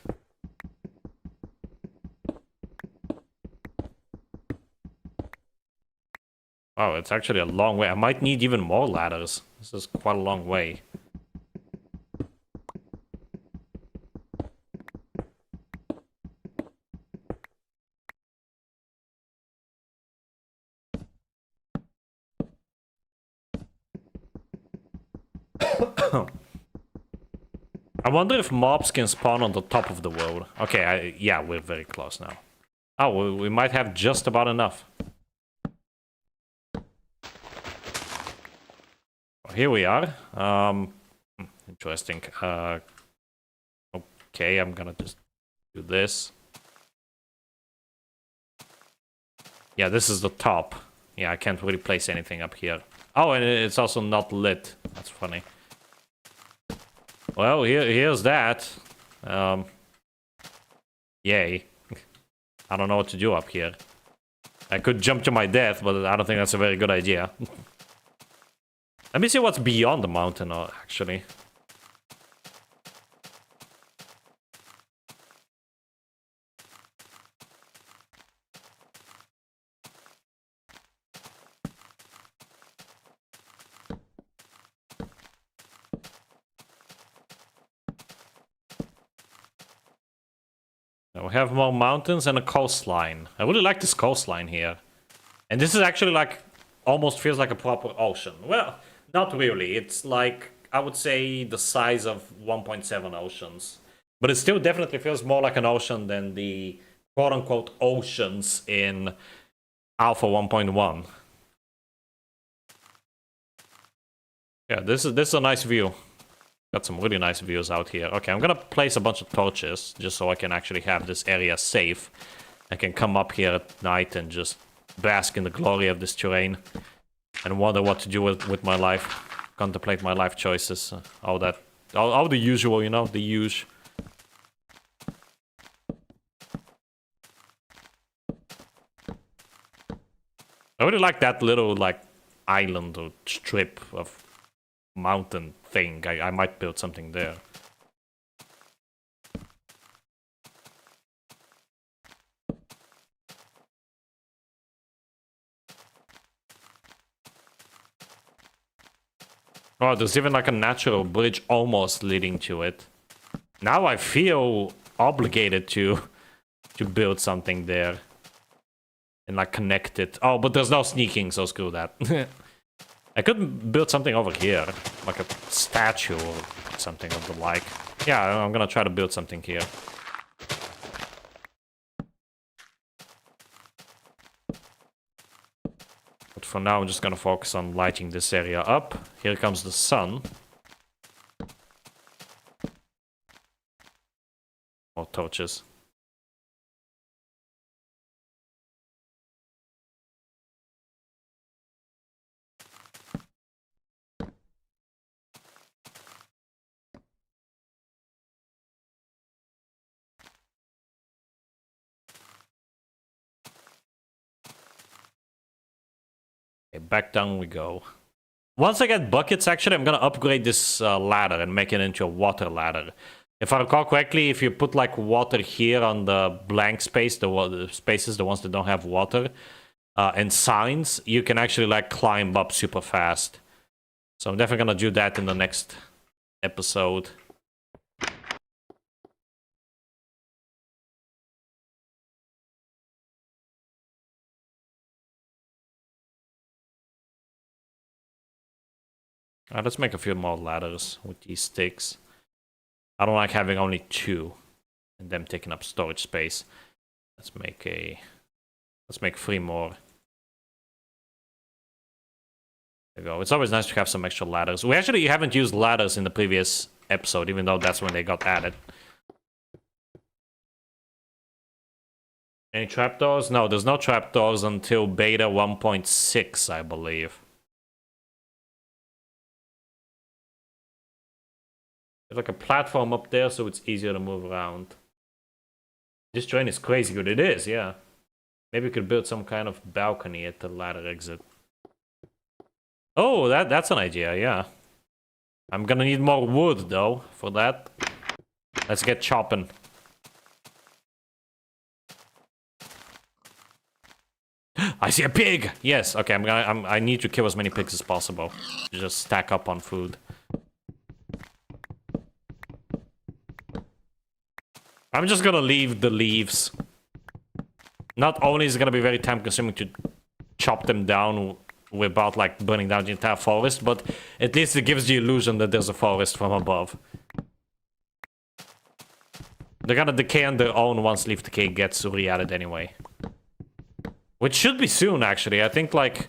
Wow, it's actually a long way. I might need even more ladders. This is quite a long way. I wonder if mobs can spawn on the top of the world. Okay, yeah, we're very close now. Oh, we might have just about enough. Here we are. Interesting. Okay, I'm gonna just do this. Yeah, this is the top. Yeah, I can't really place anything up here. Oh, and it's also not lit. That's funny. Well, here's that. Yay. I don't know what to do up here. I could jump to my death, but I don't think that's a very good idea. Let me see what's beyond the mountain, actually. We have more mountains and a coastline. I really like this coastline here. And this is actually like, almost feels like a proper ocean. Well, not really. It's like, I would say the size of 1.7 oceans. But it still definitely feels more like an ocean than the quote-unquote oceans in Alpha 1.1. Yeah, this is a nice view. Got some really nice views out here. Okay, I'm gonna place a bunch of torches just so I can actually have this area safe. I can come up here at night and just bask in the glory of this terrain and wonder what to do with my life. Contemplate my life choices. All the usual, you know, the usual. I really like that little, like, island or strip of mountain thing. I might build something there. Oh, there's even like a natural bridge almost leading to it. Now I feel obligated to build something there. And like connect it. Oh, but there's no sneaking, so screw that. I could build something over here. Like a statue or something of the like. Yeah, I'm gonna try to build something here. But for now, I'm just gonna focus on lighting this area up. Here comes the sun. More torches. Okay, back down we go. Once I get buckets, actually, I'm gonna upgrade this ladder and make it into a water ladder. If I recall correctly, if you put like water here on the blank space, the spaces, the ones that don't have water, and signs, you can actually like climb up super fast. So I'm definitely gonna do that in the next episode. Let's make a few more ladders with these sticks. I don't like having only 2 and them taking up storage space. Let's make 3 more. There we go. It's always nice to have some extra ladders. We actually haven't used ladders in the previous episode, even though that's when they got added. Any trapdoors? No, there's no trapdoors until beta 1.6, I believe. There's like a platform up there, so it's easier to move around. This train is crazy good. It is, yeah. Maybe we could build some kind of balcony at the ladder exit. Oh, that's an idea, yeah. I'm gonna need more wood, though, for that. Let's get chopping. I see a pig! Yes, okay, I need to kill as many pigs as possible. To just stack up on food. I'm just gonna leave the leaves. Not only is it gonna be very time consuming to chop them down without like burning down the entire forest, but at least it gives the illusion that there's a forest from above. They're gonna decay on their own once leaf decay gets re-added anyway. Which should be soon, actually. I think like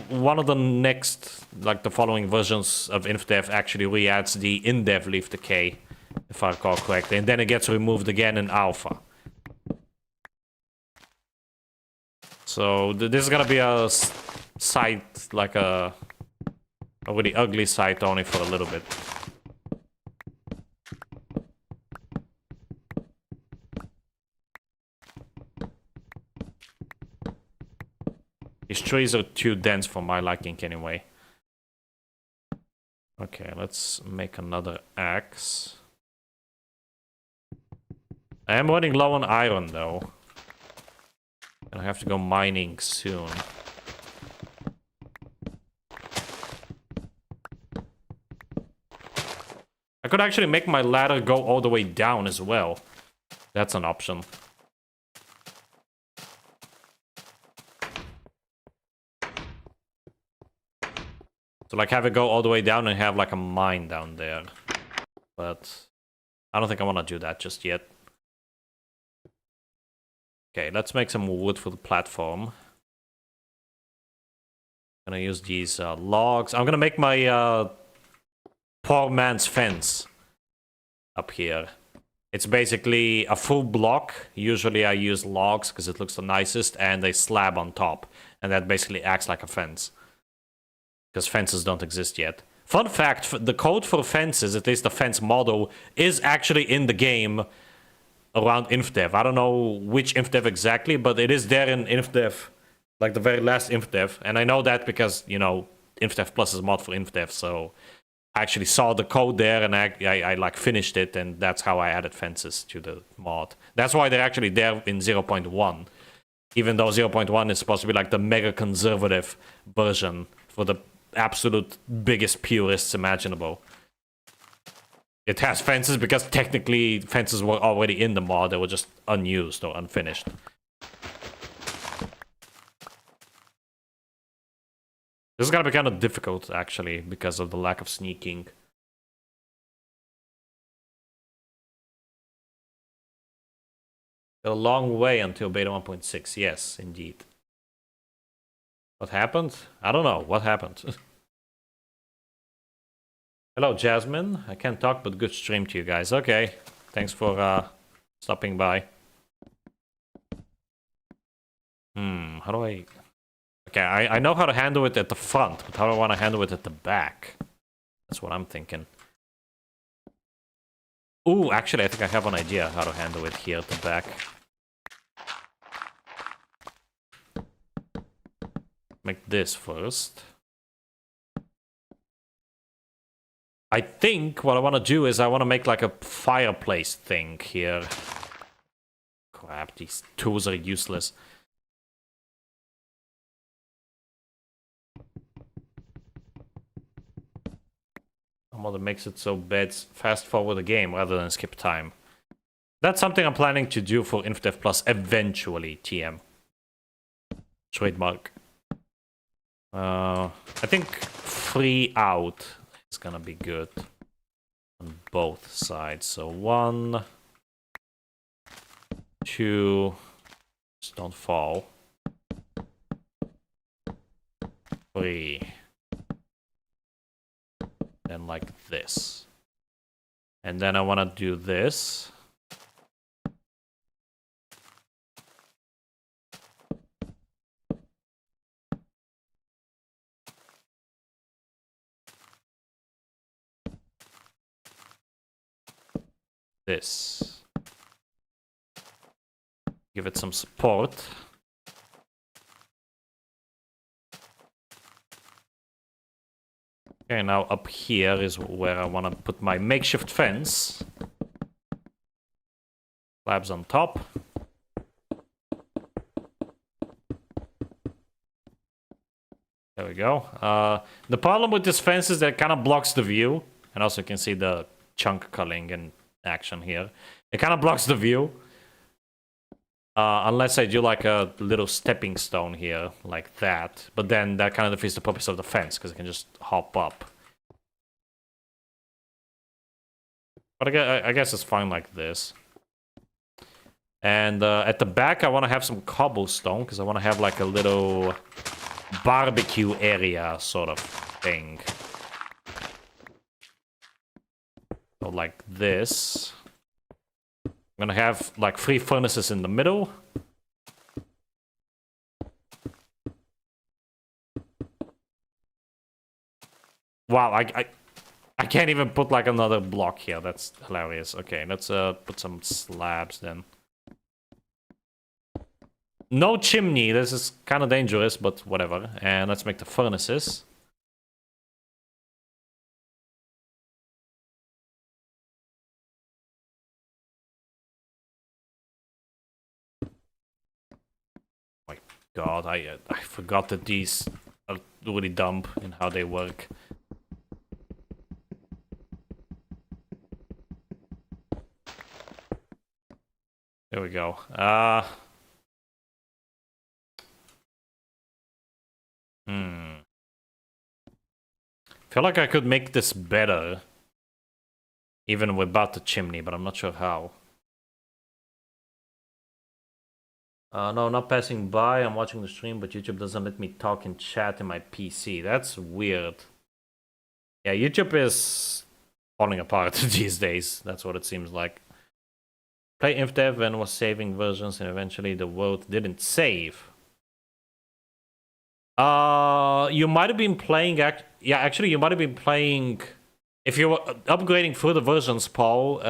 one of the next, like the following versions of InfDev actually re-adds the in-dev leaf decay, if I recall correctly, and then it gets removed again in alpha. So this is gonna be a site, like a really ugly site only for a little bit. These trees are too dense for my liking anyway. Okay, let's make another axe. I am running low on iron though. And I have to go mining soon. I could actually make my ladder go all the way down as well. That's an option. So like have it go all the way down and have like a mine down there. But I don't think I want to do that just yet. Okay, let's make some wood for the platform. I'm gonna use these logs. I'm gonna make my poor man's fence up here. It's basically a full block. Usually I use logs because it looks the nicest, and a slab on top. And that basically acts like a fence. Because fences don't exist yet. Fun fact, the code for fences, at least the fence model, is actually in the game around InfDev. I don't know which InfDev exactly, but it is there in InfDev, like the very last InfDev. And I know that because, you know, InfDev Plus is a mod for InfDev, so I actually saw the code there and I like finished it, and that's how I added fences to the mod. That's why they're actually there in 0.1. Even though 0.1 is supposed to be like the mega conservative version for the absolute biggest purists imaginable. It has fences because technically fences were already in the mod, they were just unused or unfinished. This is gonna be kind of difficult actually because of the lack of sneaking. A long way until beta 1.6, yes, indeed. What happened? I don't know, what happened? Hello, Jasmine. I can't talk, but good stream to you guys. Okay, thanks for stopping by. How do I... Okay, I know how to handle it at the front, but how do I want to handle it at the back? That's what I'm thinking. Ooh, actually, I think I have an idea how to handle it here at the back. Make this first. I think what I want to do is I want to make like a fireplace thing here. Crap, these tools are useless. That makes it so beds fast forward the game rather than skip time. That's something I'm planning to do for InfDev Plus eventually, TM. Trademark. I think free out is gonna be good on both sides. So 1, 2, just don't fall. 3. And like this. And then I want to do this. This. Give it some support. Okay, now up here is where I want to put my makeshift fence. Slabs on top. There we go. The problem with this fence is that it kind of blocks the view. And also you can see the chunk culling in action here. It kind of blocks the view. Unless I do like a little stepping stone here, like that. But then that kind of defeats the purpose of the fence, because I can just hop up. But I guess it's fine like this. And at the back, I want to have some cobblestone, because I want to have like a little barbecue area sort of thing. So like this. I'm gonna have like 3 furnaces in the middle. Wow, I can't even put like another block here. That's hilarious. Okay, let's put some slabs then. No chimney. This is kind of dangerous, but whatever. And let's make the furnaces. God, I forgot that these are really dumb in how they work. There we go. Feel like I could make this better, even without the chimney, but I'm not sure how. No, not passing by. I'm watching the stream, but YouTube doesn't let me talk and chat in my PC. That's weird. Yeah, YouTube is falling apart these days. That's what it seems like. Play InfDev and was saving versions, and eventually the world didn't save. You might have been playing... Yeah, actually, you might have been playing... If you were upgrading through the versions, Paul,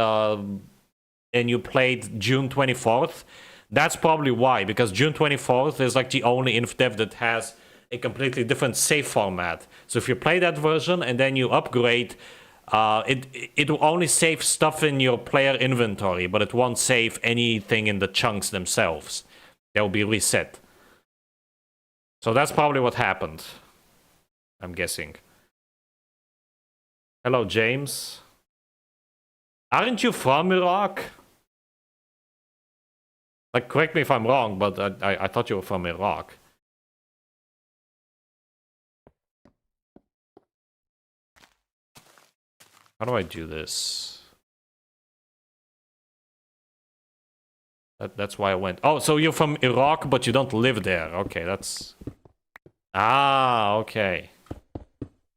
and you played June 24th, that's probably why, because June 24th is like the only InfDev that has a completely different save format. So if you play that version and then you upgrade, it will only save stuff in your player inventory, but it won't save anything in the chunks themselves. They'll be reset. So that's probably what happened, I'm guessing. Hello, James. Aren't you from Iraq? Like, correct me if I'm wrong, but I thought you were from Iraq. How do I do this? That's why I went. Oh, so you're from Iraq, but you don't live there. Okay, that's... Ah, okay.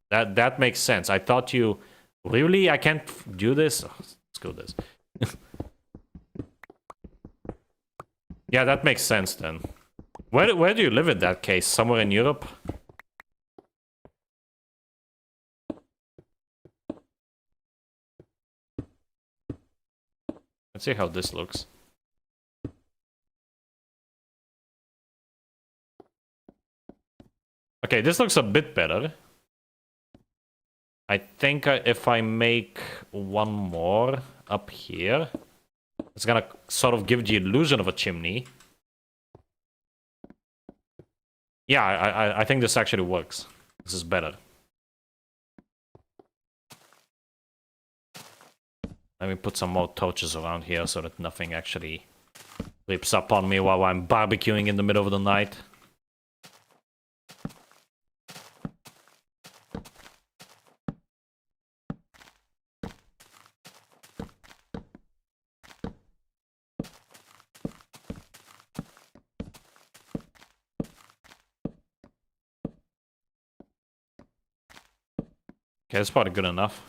That makes sense. I thought you... Really? I can't do this? Oh, let's go this. Yeah, that makes sense then. Where do you live in that case? Somewhere in Europe? Let's see how this looks. Okay, this looks a bit better. I think if I make one more up here, it's gonna sort of give the illusion of a chimney. Yeah, I think this actually works. This is better. Let me put some more torches around here so that nothing actually creeps up on me while I'm barbecuing in the middle of the night. Okay, that's probably good enough.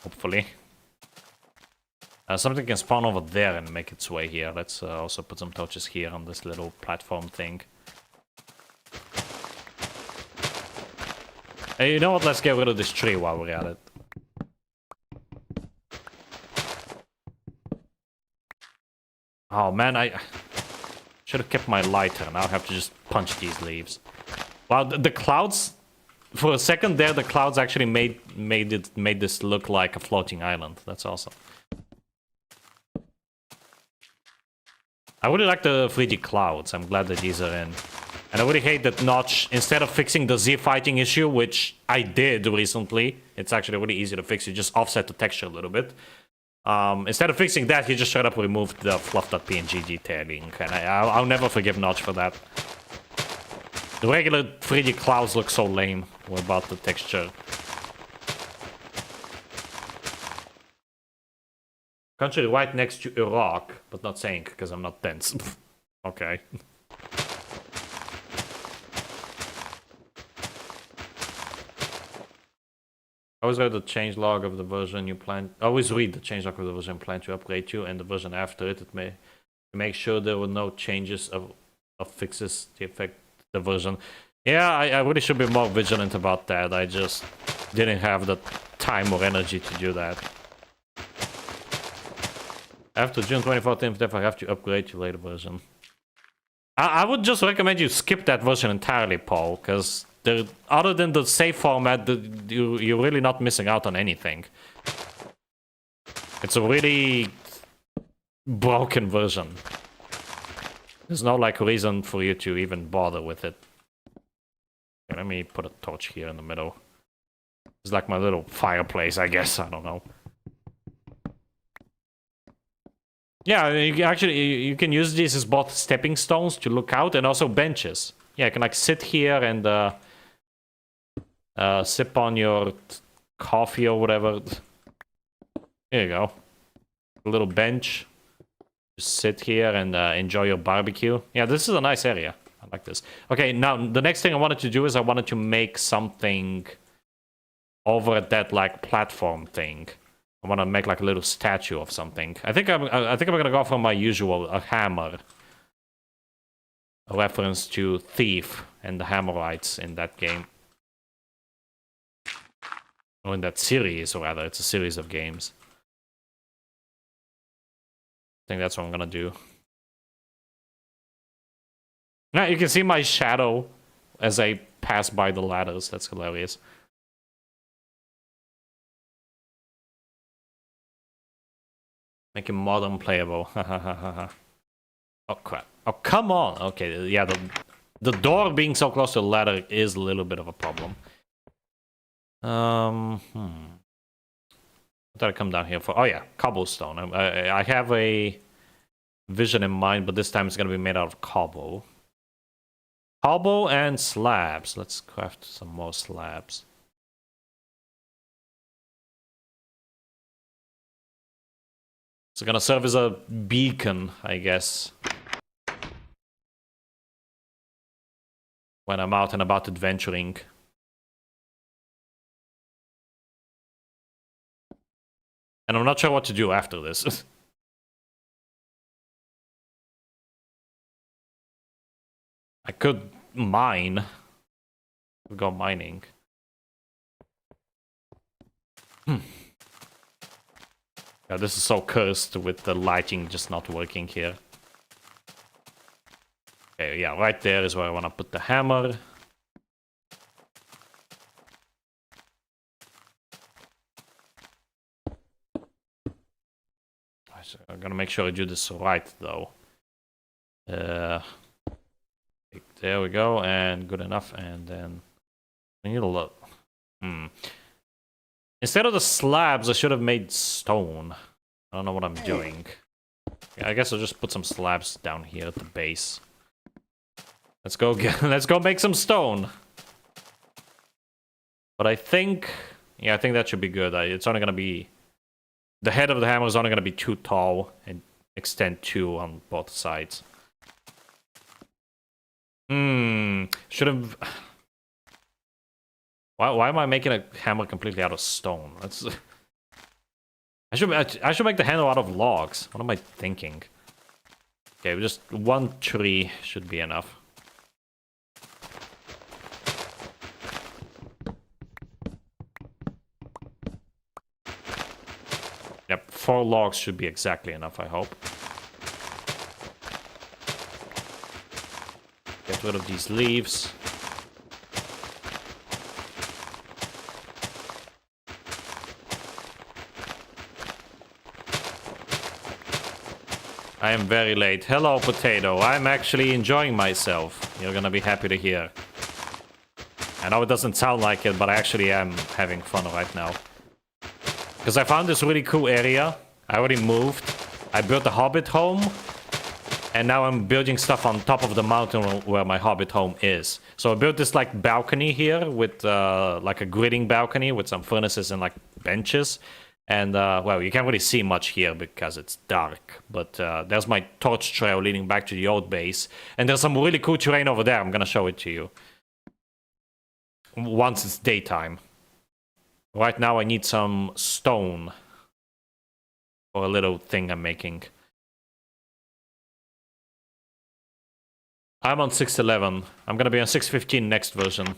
Hopefully. Something can spawn over there and make its way here. Let's also put some torches here on this little platform thing. Hey, you know what? Let's get rid of this tree while we're at it. Oh man, I should have kept my lighter. Now I have to just punch these leaves. Wow, the clouds... For a second there, the clouds actually made this look like a floating island. That's awesome. I really like the 3D clouds. I'm glad that these are in. And I really hate that Notch, instead of fixing the Z fighting issue, which I did recently, it's actually really easy to fix. You just offset the texture a little bit. Instead of fixing that, he just straight up removed the fluff.png detailing. And I'll never forgive Notch for that. The regular 3D clouds look so lame. What about the texture? Country right next to Iraq, but not saying because I'm not dense. Okay. Always read the changelog of the version you plan. Always read the changelog of the version you plan to upgrade to, and the version after it. It may make sure there were no changes of fixes to affect the version. Yeah, I really should be more vigilant about that. I just didn't have the time or energy to do that. After June 2014, if I have to upgrade to later version. I would just recommend you skip that version entirely, Paul, because other than the save format, you're really not missing out on anything. It's a really broken version. There's no like reason for you to even bother with it. Okay, let me put a torch here in the middle. It's like my little fireplace, I guess. I don't know. Yeah, you can use these as both stepping stones to look out and also benches. Yeah, you can like sit here and sip on your coffee or whatever. There you go. A little bench. Just sit here and enjoy your barbecue. Yeah, this is a nice area. I like this. Okay, now the next thing I wanted to do is I wanted to make something over at that like platform thing. I want to make like a little statue of something. I think I'm gonna go for my usual, a hammer. A reference to Thief and the Hammerites in that game. Or in that series, or rather, it's a series of games. I think that's what I'm gonna do. Now you can see my shadow as I pass by the ladders. That's hilarious. Make it modern playable. Oh crap. Oh, come on. Okay, yeah, the door being so close to the ladder is a little bit of a problem. What did I come down here for? Oh yeah, cobblestone. I have a vision in mind, but this time it's gonna be made out of cobble. Cobble and slabs. Let's craft some more slabs. It's gonna serve as a beacon, I guess. When I'm out and about adventuring. And I'm not sure what to do after this. I could mine. Go mining. Yeah, this is so cursed with the lighting just not working here. Okay, yeah, right there is where I want to put the hammer. I'm gonna make sure I do this right, though. There we go, and good enough, and then I need a lot. Instead of the slabs, I should have made stone. I don't know what I'm doing. Yeah, I guess I'll just put some slabs down here at the base. Let's go let's go make some stone. But I think, yeah, I think that should be good. It's only gonna be, the head of the hammer is only gonna be too tall and extend 2 on both sides. Should have. Why am I making a hammer completely out of stone? That's. I should make the handle out of logs. What am I thinking? Okay, just 1 tree should be enough. Yep, 4 logs should be exactly enough, I hope. Get rid of these leaves. I am very late. Hello, potato. I'm actually enjoying myself. You're gonna be happy to hear. I know it doesn't sound like it, but I actually am having fun right now. Because I found this really cool area. I already moved. I built a hobbit home. And now I'm building stuff on top of the mountain where my hobbit home is. So I built this like balcony here with like a gridding balcony with some furnaces and like benches. And, well, you can't really see much here because it's dark. But there's my torch trail leading back to the old base. And there's some really cool terrain over there. I'm gonna show it to you. Once it's daytime. Right now I need some stone. For a little thing I'm making. I'm on 6.11. I'm gonna be on 6.15 next version.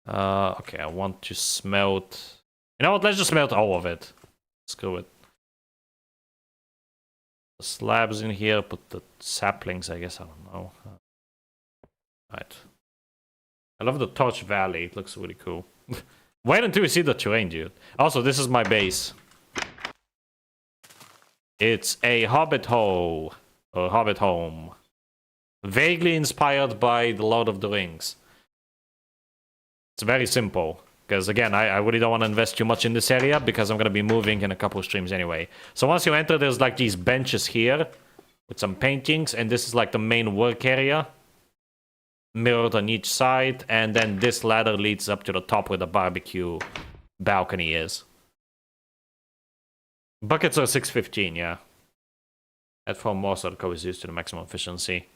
Okay, I want to smelt... You know what, let's just smelt all of it. Screw it. The slabs in here, put the saplings, I guess, I don't know. Right. I love the Torch Valley, it looks really cool. Wait until you see the terrain, dude. Also, this is my base. It's a hobbit hole. Or hobbit home. Vaguely inspired by The Lord of the Rings. It's very simple. Because again, I really don't want to invest too much in this area because I'm going to be moving in a couple of streams anyway. So once you enter, there's like these benches here with some paintings, and this is like the main work area. Mirrored on each side, and then this ladder leads up to the top where the barbecue balcony is. Buckets are 6.15, yeah. Add 4 more so the code is used to the maximum efficiency.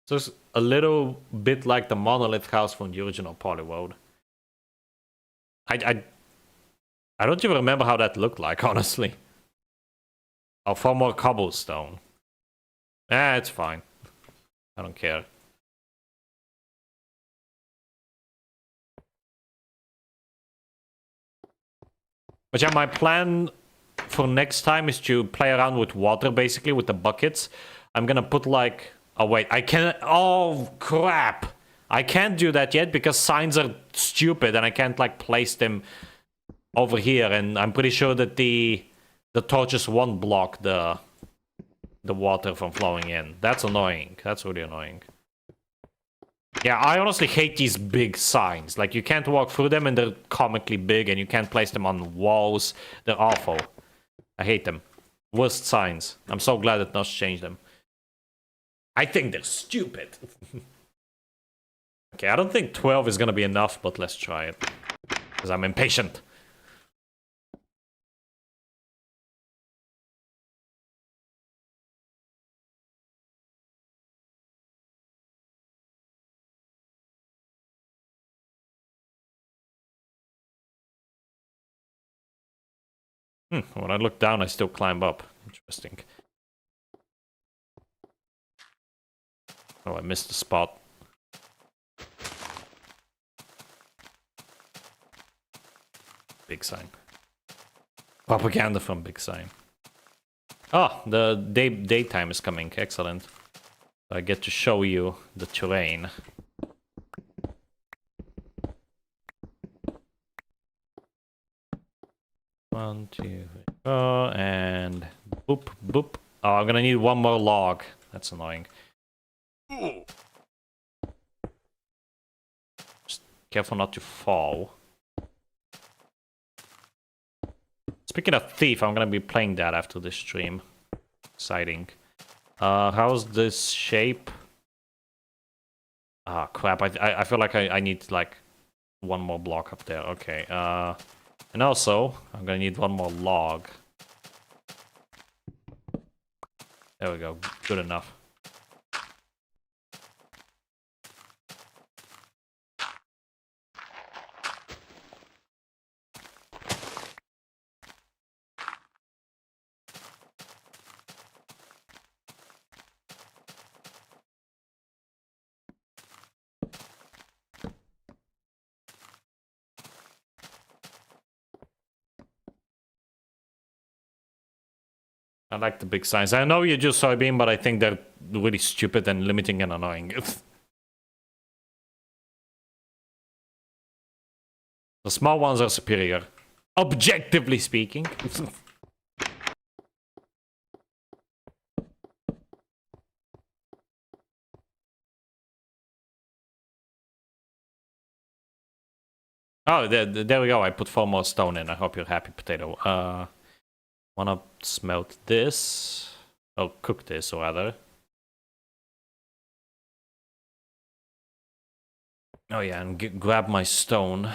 So it's a little bit like the monolith house from the original Polyworld. I don't even remember how that looked like, honestly. Oh, 4 more cobblestone. It's fine. I don't care. But yeah, my plan for next time is to play around with water, basically, with the buckets. I'm gonna put like... Oh, wait, I can't... Oh, crap! I can't do that yet because signs are stupid and I can't, like, place them over here. And I'm pretty sure that the torches won't block the water from flowing in. That's annoying. That's really annoying. Yeah, I honestly hate these big signs. Like, you can't walk through them and they're comically big and you can't place them on walls. They're awful. I hate them. Worst signs. I'm so glad that Nosh changed them. I think they're stupid. Okay, I don't think 12 is gonna be enough, but let's try it. Because I'm impatient. When I look down, I still climb up. Interesting. Oh, I missed the spot. Big sign. Propaganda from big sign. Oh, the daytime is coming. Excellent. I get to show you the terrain. One, two, three, four, and boop, boop. Oh, I'm gonna need one more log. That's annoying. Just careful not to fall. Speaking of Thief, I'm gonna be playing that after this stream. Exciting. How's this shape? Ah, crap. I feel like I need, like, one more block up there. Okay. And also, I'm gonna need one more log. There we go. Good enough. I like the big signs. I know you do soybean, but I think they're really stupid and limiting and annoying. The small ones are superior. Objectively speaking. Oh, there we go. I put 4 more stone in. I hope you're happy, potato. Wanna smelt this? Oh, cook this, or rather. Oh yeah, and grab my stone.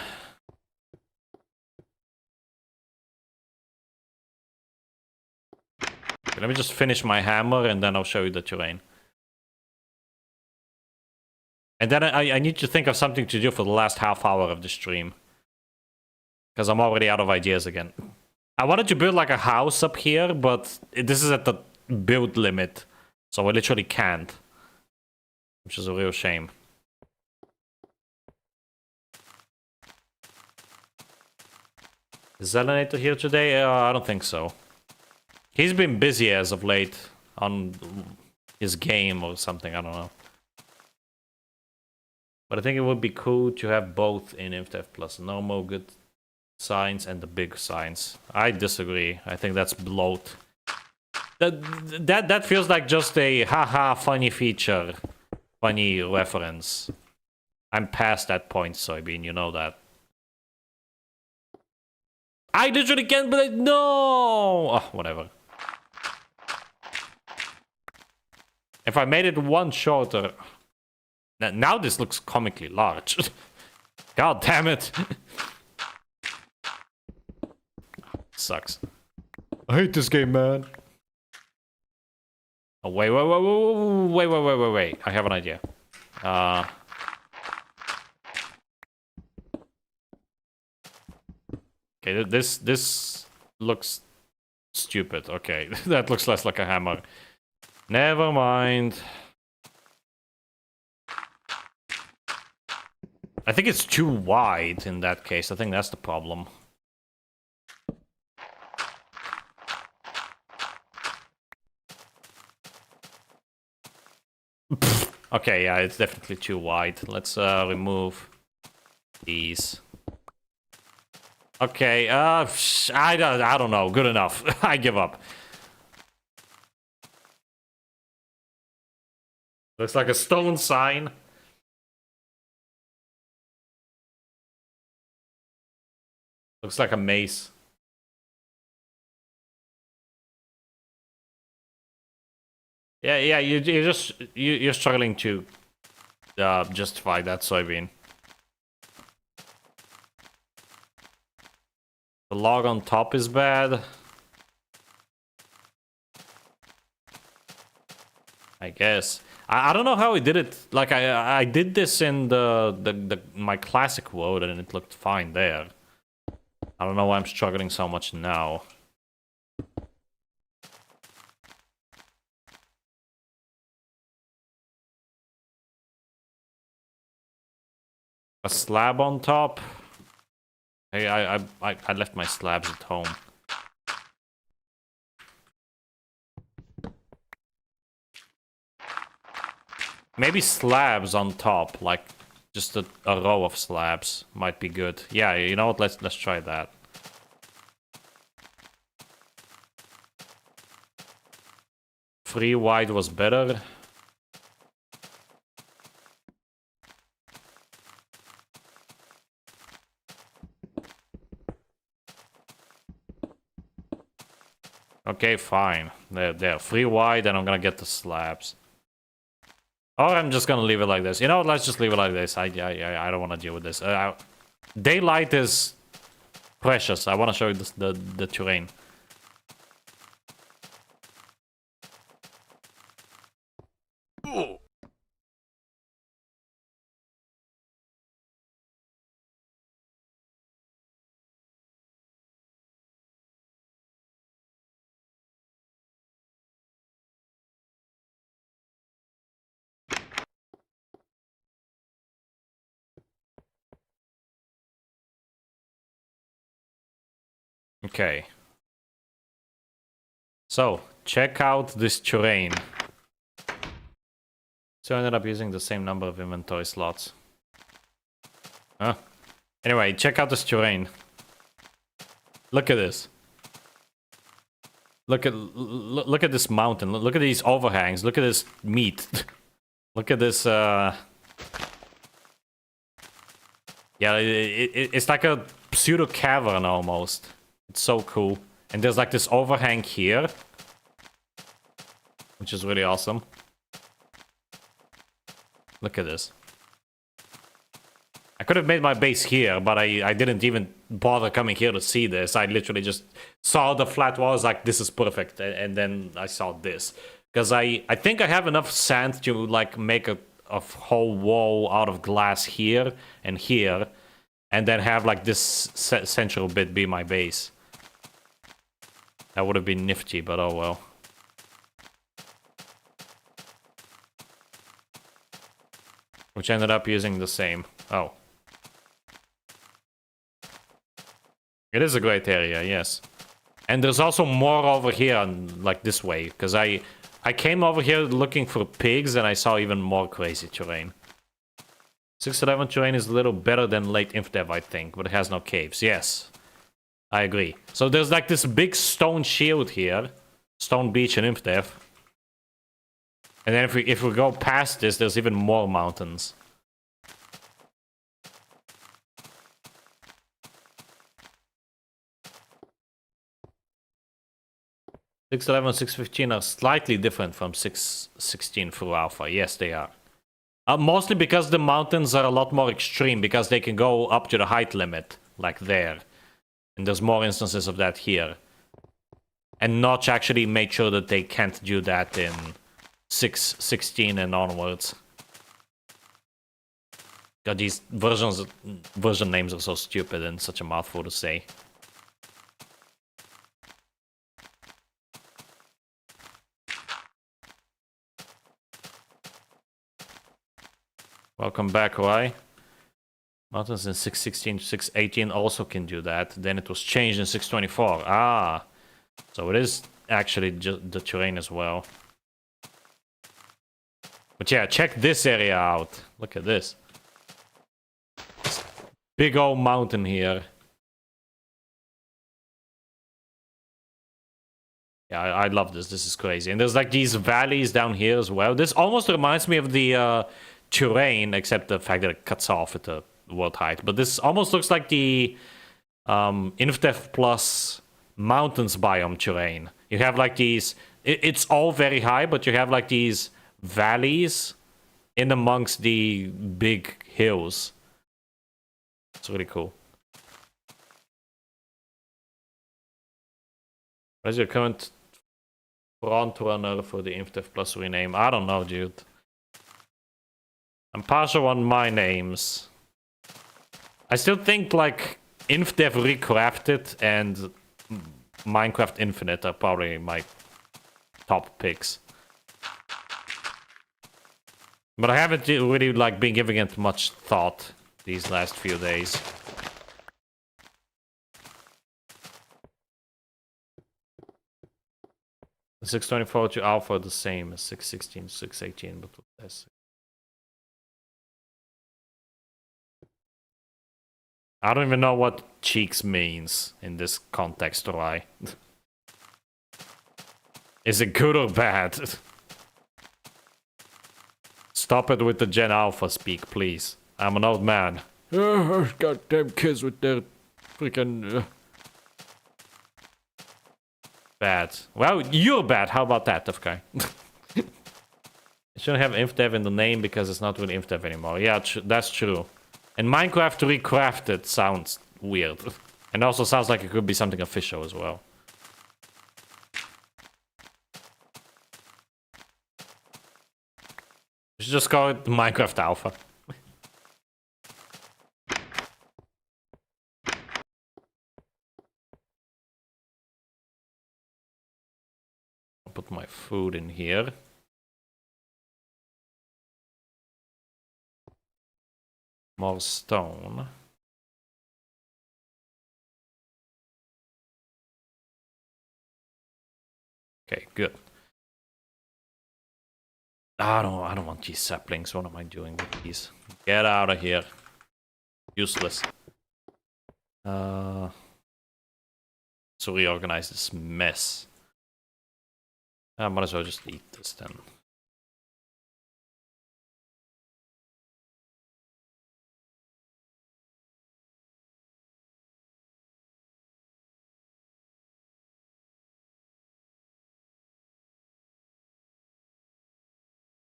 Okay, let me just finish my hammer, and then I'll show you the terrain. And then I need to think of something to do for the last half hour of the stream. Because I'm already out of ideas again. I wanted to build like a house up here, but this is at the build limit. So I literally can't. Which is a real shame. Is Zelinator here today? I don't think so. He's been busy as of late on his game or something, I don't know. But I think it would be cool to have both in InfDev Plus. Normal good signs and the big signs. I disagree. I think that's bloat. That feels like just a haha funny feature. Funny reference. I'm past that point, Soybean, you know that. I literally can't believe... No! Oh, whatever. If I made it one shorter... Now this looks comically large. God damn it. Sucks. I hate this game, man. Oh, wait. I have an idea. Okay, this looks stupid. Okay, that looks less like a hammer. Never mind. I think it's too wide in that case. I think that's the problem. Okay, yeah, it's definitely too wide. Let's remove these. Okay, I don't know. Good enough. I give up. Looks like a stone sign. Looks like a maze. Yeah, you're struggling to justify that soybean. The log on top is bad. I guess. I don't know how he did it. Like I did this in my classic world and it looked fine there. I don't know why I'm struggling so much now. A slab on top. Hey, I left my slabs at home. Maybe slabs on top, like just a row of slabs might be good. Yeah, you know what? Let's try that. Free wide was better. Okay, fine. There. Free wide, and I'm gonna get the slabs. Or I'm just gonna leave it like this. You know what? Let's just leave it like this. I don't want to deal with this. Daylight is precious. I want to show you the terrain. Okay. So, check out this terrain. So I ended up using the same number of inventory slots. Huh? Anyway, check out this terrain. Look at this. Look at this mountain. Look at these overhangs. Look at this meat. Look at this, Yeah, it's like a pseudo cavern almost. It's so cool. And there's like this overhang here, which is really awesome. Look at this. I could have made my base here, but I didn't even bother coming here to see this. I literally just saw the flat walls like, this is perfect. And then I saw this. Because I think I have enough sand to like make a whole wall out of glass here and here. And then have like this central bit be my base. That would have been nifty, but oh well. Which ended up using the same. Oh. It is a great area, yes. And there's also more over here, like this way. Because I came over here looking for pigs and I saw even more crazy terrain. 611 terrain is a little better than late InfDev, I think. But it has no caves. Yes. I agree. So there's like this big stone shield here. Stone beach in InfDev. And then if we go past this, there's even more mountains. Six 11 and 615 are slightly different from 616 through alpha. Yes, they are. Mostly because the mountains are a lot more extreme, because they can go up to the height limit, like there. And there's more instances of that here. And Notch actually made sure that they can't do that in 616 and onwards. God, these version names are so stupid and such a mouthful to say. Welcome back, Roy. Mountains in 616 to 618 also can do that. Then it was changed in 624. Ah, so it is actually just the terrain as well. But yeah, check this area out. Look at this. Big old mountain here. Yeah, I love this. This is crazy. And there's like these valleys down here as well. This almost reminds me of the terrain, except the fact that it cuts off at the world height. But this almost looks like the InfDev Plus mountains biome terrain. You have like these... It's all very high, but you have like these valleys in amongst the big hills. It's really cool. What is your current front runner for the InfDev Plus rename? I don't know, dude. I'm partial on my names. I still think like InfDev Recrafted and Minecraft Infinite are probably my top picks. But I haven't really like been giving it much thought these last few days. The 624 to alpha are the same as 616 to 618, but with less. I don't even know what cheeks means in this context, or I. Is it good or bad? Stop it with the Gen Alpha speak, please. I'm an old man. Goddamn kids with their freaking... Bad. Well, you're bad. How about that, tough guy? You shouldn't have InfDev in the name because it's not really InfDev anymore. Yeah, that's true. And Minecraft Recrafted sounds weird. And also sounds like it could be something official as well. You should just call it Minecraft Alpha. I'll put my food in here. More stone. Okay, good. I don't want these saplings. What am I doing with these? Get out of here. Useless. So reorganize this mess. I might as well just eat this then.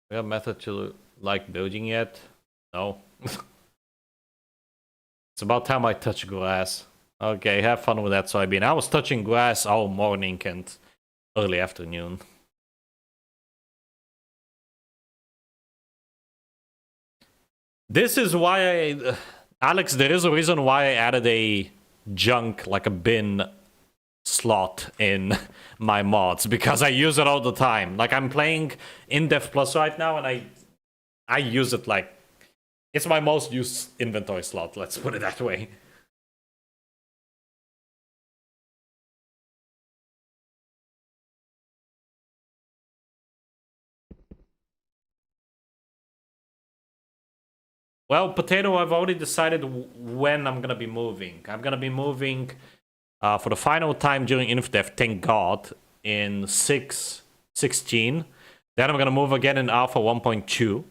We have a method to like building yet? No. It's about time I touch grass. Okay, have fun with that soybean. I was touching grass all morning and early afternoon. This is why Alex, there is a reason why I added a junk, like a bin slot in my mods, because I use it all the time. Like, I'm playing InDev Plus right now, and I use it like... It's my most used inventory slot, let's put it that way. Well, Potato, I've already decided when I'm gonna be moving. I'm gonna be moving for the final time during InfDev, thank God, in 6.16. Then I'm gonna move again in Alpha 1.2.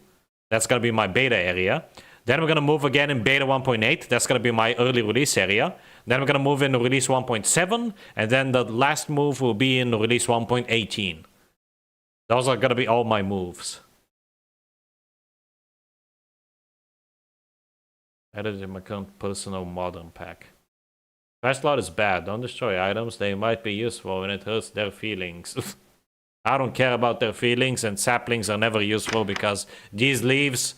That's gonna be my beta area. Then I'm gonna move again in beta 1.8. That's gonna be my early release area. Then I'm gonna move in release 1.7. And then the last move will be in release 1.18. Those are gonna be all my moves. Added in my current personal modern pack. Fast load is bad. Don't destroy items. They might be useful when it hurts their feelings. I don't care about their feelings, and saplings are never useful because these leaves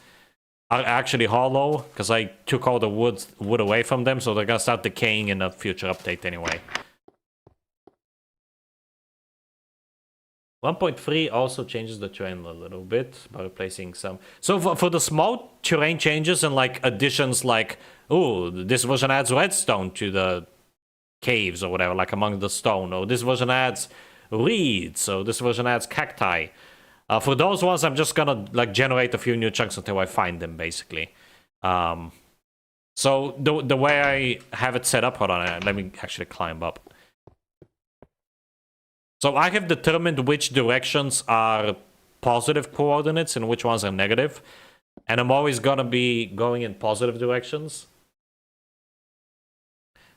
are actually hollow because I took all the wood away from them, so they're gonna start decaying in a future update anyway. 1.3 also changes the terrain a little bit by replacing some. So for the small terrain changes and like additions, like, oh, this version adds redstone to the caves or whatever, like among the stone, or this version adds reeds, so this version adds cacti. For those ones, I'm just gonna like generate a few new chunks until I find them, basically. So the way I have it set up, hold on, let me actually climb up. So I have determined which directions are positive coordinates and which ones are negative. And I'm always gonna be going in positive directions.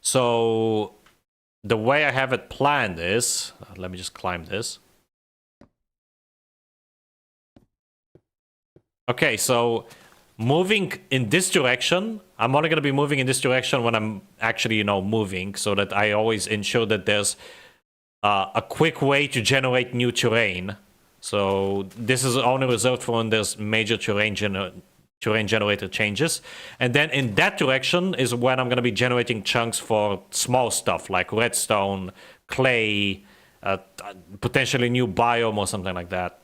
So the way I have it planned is, let me just climb this. Okay, so moving in this direction, I'm only gonna be moving in this direction when I'm actually, you know, moving, so that I always ensure that there's a quick way to generate new terrain. So this is only reserved for when there's major terrain generator changes. And then in that direction is when I'm going to be generating chunks for small stuff like redstone, clay, potentially new biome or something like that.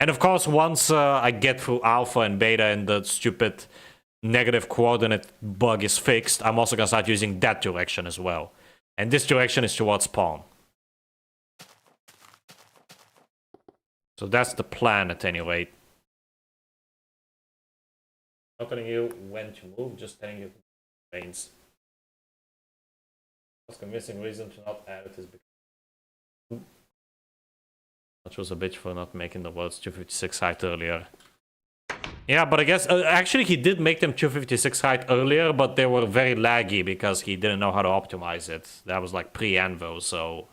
And of course, once I get through alpha and beta and the stupid negative coordinate bug is fixed, I'm also going to start using that direction as well. And this direction is towards spawn. So that's the plan at any rate. Not telling you when to move, just telling you the lanes. What's the missing reason to not add it is because which was a bitch for not making the world's 256 height earlier. Yeah, but I guess actually he did make them 256 height earlier, but they were very laggy because he didn't know how to optimize it. That was like pre-Anvo, so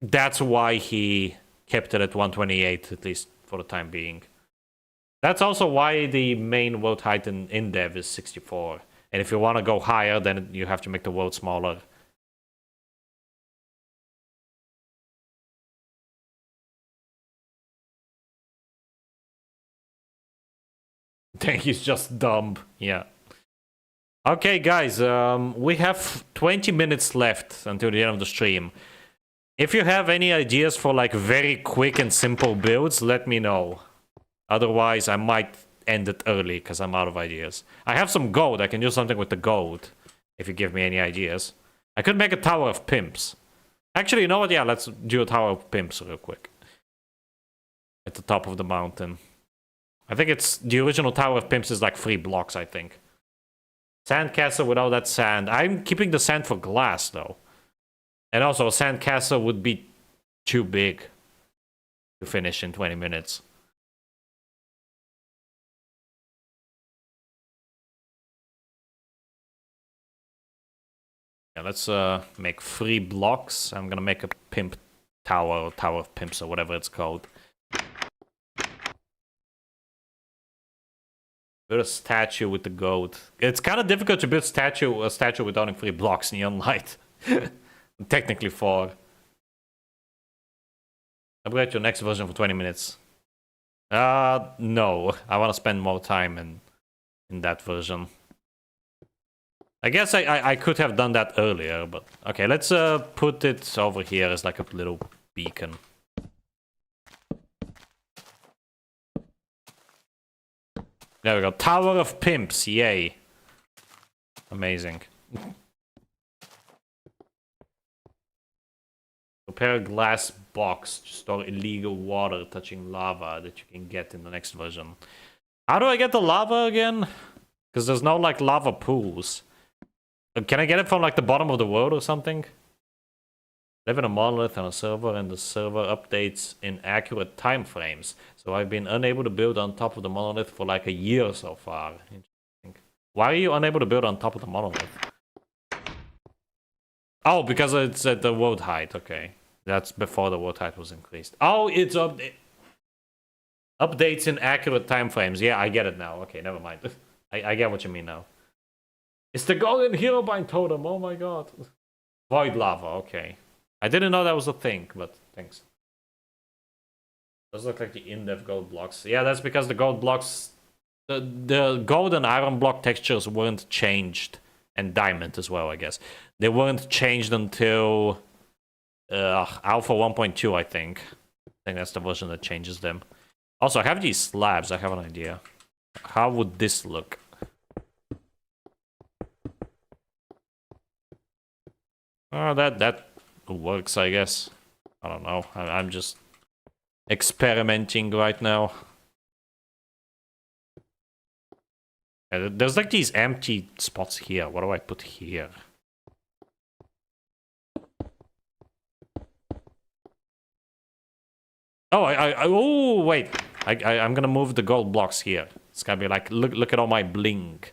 that's why he kept it at 128, at least for the time being. That's also why the main world height in dev is 64. And if you want to go higher, then you have to make the world smaller. He's just dumb. Yeah. Okay, guys, we have 20 minutes left until the end of the stream. If you have any ideas for like very quick and simple builds, let me know. Otherwise, I might end it early because I'm out of ideas. I have some gold. I can do something with the gold if you give me any ideas. I could make a tower of pimps. Actually, you know what? Yeah, let's do a tower of pimps real quick. At the top of the mountain. I think it's the original tower of pimps is like 3 blocks, I think. Sandcastle without that sand. I'm keeping the sand for glass, though. And also, a sandcastle would be too big to finish in 20 minutes. Yeah, let's make 3 blocks. I'm gonna make a pimp tower, or tower of pimps, or whatever it's called. Build a statue with the goat. It's kind of difficult to build a statue with only 3 blocks neon light. Technically 4. Upgrade your next version for 20 minutes. No. I want to spend more time in that version. I guess I could have done that earlier, but... Okay, let's put it over here as like a little beacon. There we go. Tower of Pimps. Yay. Amazing. Prepare a glass box to store illegal water touching lava that you can get in the next version. How do I get the lava again? Because there's no, like, lava pools. Can I get it from, like, the bottom of the world or something? Live in a monolith on a server, and the server updates in accurate time frames. So I've been unable to build on top of the monolith for like a year so far. Interesting. Why are you unable to build on top of the monolith? Oh, because it's at the world height. Okay, that's before the world height was increased. Oh, it's updates in accurate time frames. Yeah, I get it now. Okay, never mind. I get what you mean now. It's the golden Herobrine totem. Oh my god. Void lava. Okay. I didn't know that was a thing, but thanks. Those look like the in-depth gold blocks. Yeah, that's because the gold blocks... The gold and iron block textures weren't changed. And diamond as well, I guess. They weren't changed until Alpha 1.2, I think. I think that's the version that changes them. Also, I have these slabs. I have an idea. How would this look? Oh, that works, I guess. I don't know. I'm just experimenting right now. There's like these empty spots here. What do I put here? Oh, oh, wait. I'm gonna move the gold blocks here. It's gonna be like, look at all my bling.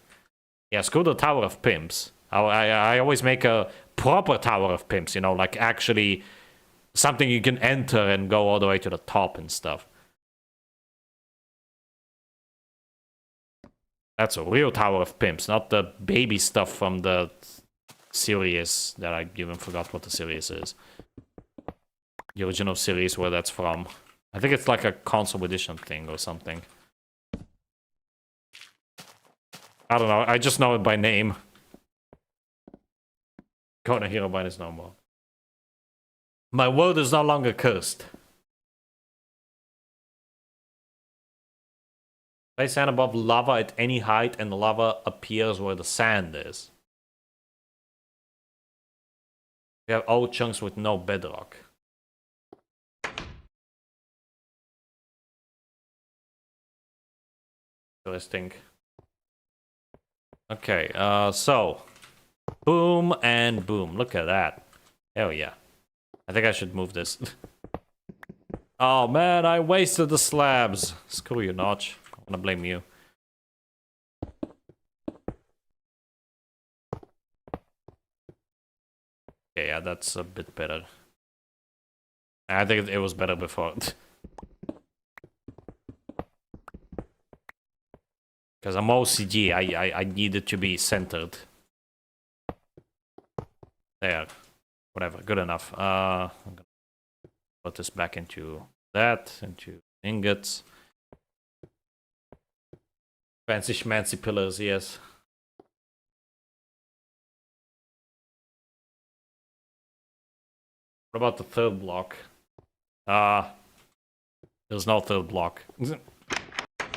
Yeah, screw the Tower of Pimps. I always make a proper Tower of Pimps, you know, like actually something you can enter and go all the way to the top and stuff. That's a real Tower of Pimps, not the baby stuff from the series that I even forgot what the series is. The original series where that's from. I think it's like a console edition thing or something. I don't know, I just know it by name. Gonna hear about it no more. My world is no longer cursed. Place sand above lava at any height and the lava appears where the sand is. We have old chunks with no bedrock. Interesting. Okay, so boom and boom. Look at that. Hell yeah. I think I should move this. Oh man, I wasted the slabs. Screw you, Notch. I'm gonna blame you. Okay, yeah, that's a bit better. I think it was better before. Because I'm OCD, I need it to be centered. There. Whatever, good enough. I'm gonna put this back into that, into ingots. Fancy schmancy pillars, yes. What about the third block? There's no third block.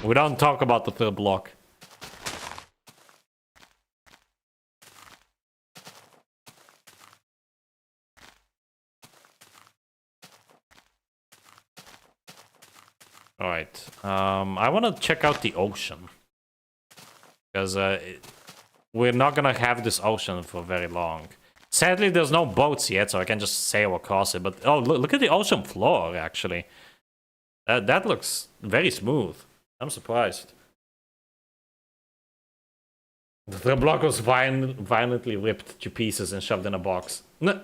We don't talk about the third block. Alright, I want to check out the ocean. Because we're not gonna have this ocean for very long. Sadly, there's no boats yet, so I can just sail across it. But oh, look at the ocean floor, actually. That looks very smooth. I'm surprised. The block was violently ripped to pieces and shoved in a box. I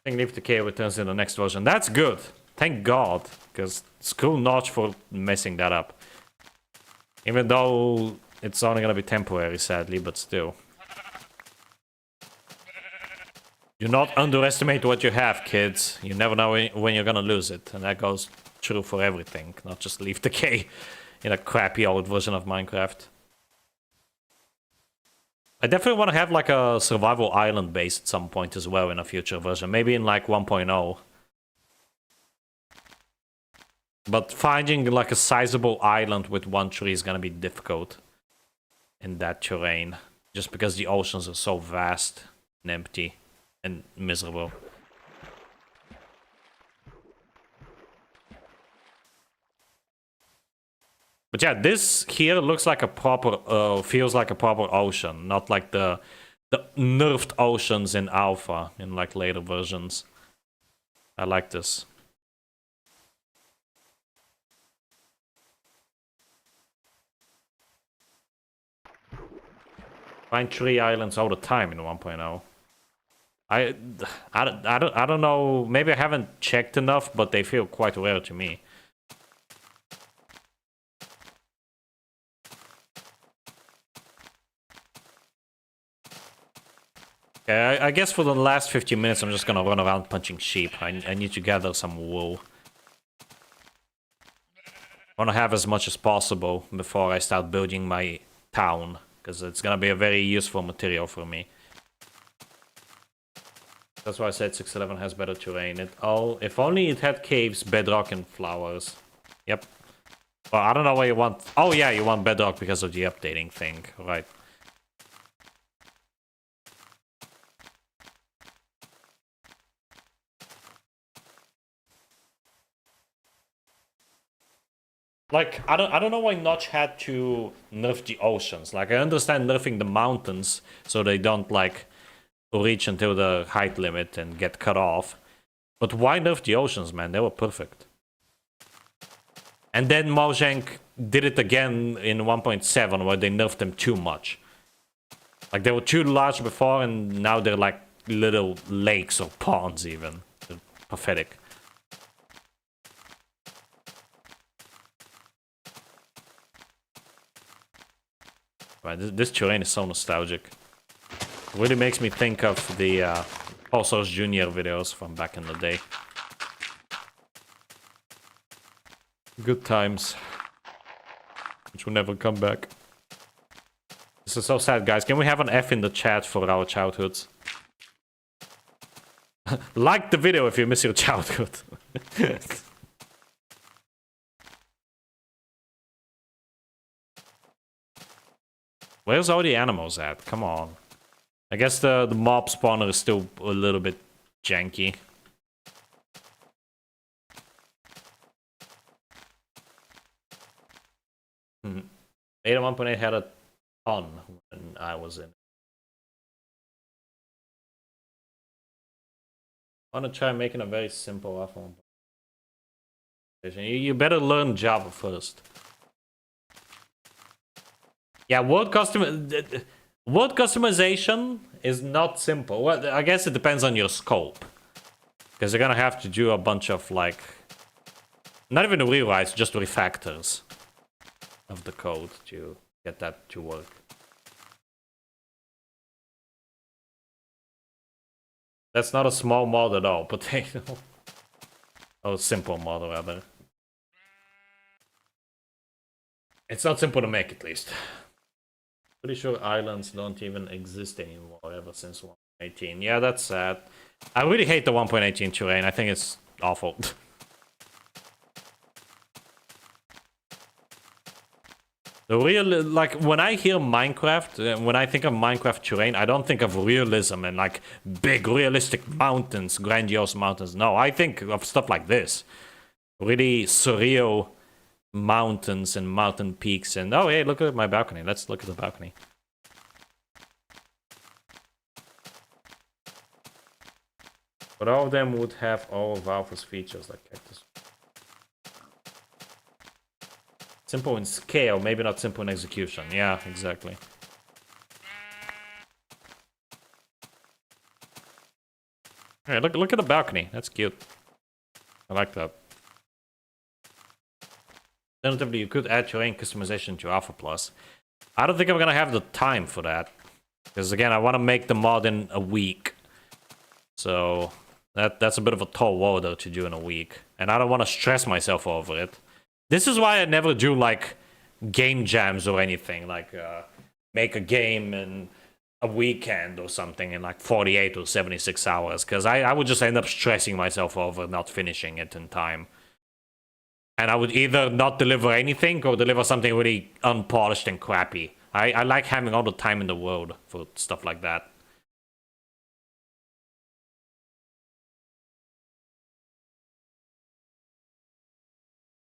think Leaf Decay returns in the next version. That's good. Thank God. Because screw Notch for messing that up. Even though it's only gonna be temporary, sadly, but still. Do not underestimate what you have, kids. You never know when you're gonna lose it. And that goes true for everything, not just Leaf Decay in a crappy old version of Minecraft. I definitely want to have like a survival island base at some point as well in a future version. Maybe in like 1.0. But finding like a sizable island with one tree is gonna be difficult in that terrain. Just because the oceans are so vast and empty and miserable. But yeah, this here looks like a proper, feels like a proper ocean, not like the nerfed oceans in Alpha, in like later versions. I like this. Find tree islands all the time in 1.0. I don't know, maybe I haven't checked enough, but they feel quite rare to me. Okay, I guess for the last 15 minutes I'm just gonna run around punching sheep. I need to gather some wool. I wanna have as much as possible before I start building my town, because it's gonna be a very useful material for me. That's why I said 611 has better terrain. If only it had caves, bedrock, and flowers. Yep. Well, I don't know why you want... Oh yeah, you want bedrock because of the updating thing, right? Like, I don't know why Notch had to nerf the oceans. Like, I understand nerfing the mountains so they don't, like, reach until the height limit and get cut off. But why nerf the oceans, man? They were perfect. And then Mojang did it again in 1.7 where they nerfed them too much. Like, they were too large before and now they're like little lakes or ponds even. They're pathetic. Right, this terrain is so nostalgic. It really makes me think of the Paul Source Jr. videos from back in the day. Good times. Which will never come back. This is so sad, guys. Can we have an F in the chat for our childhoods? Like the video if you miss your childhood. Where's all the animals at? Come on. I guess the mob spawner is still a little bit janky. Ada 1.8 had a ton when I was in. I want to try making a very simple iPhone. You better learn Java first. Yeah, word customization is not simple. Well, I guess it depends on your scope. Because you're gonna have to do a bunch of, like... Not even rewrites, just refactors of the code to get that to work. That's not a small mod at all, potato. Oh, simple mod, rather. It's not simple to make, at least. Pretty sure islands don't even exist anymore ever since 1.18. Yeah, that's sad. I really hate the 1.18 terrain. I think it's awful. The real, like, when I hear Minecraft, when I think of Minecraft terrain, I don't think of realism and, like, big, realistic mountains, grandiose mountains. No, I think of stuff like this. Really surreal mountains and mountain peaks and... Oh, hey, look at my balcony. Let's look at the balcony. But all of them would have all of Alpha's features, like cactus. Simple in scale, maybe not simple in execution. Yeah, exactly. Hey, look at the balcony. That's cute. I like that. Alternatively, you could add terrain customization to Alpha Plus. I don't think I'm gonna have the time for that. Because again, I want to make the mod in a week. So that's a bit of a tall order to do in a week. And I don't want to stress myself over it. This is why I never do, like, game jams or anything. Like, make a game in a weekend or something in, like, 48 or 76 hours. Because I would just end up stressing myself over not finishing it in time. And I would either not deliver anything or deliver something really unpolished and crappy. I like having all the time in the world for stuff like that.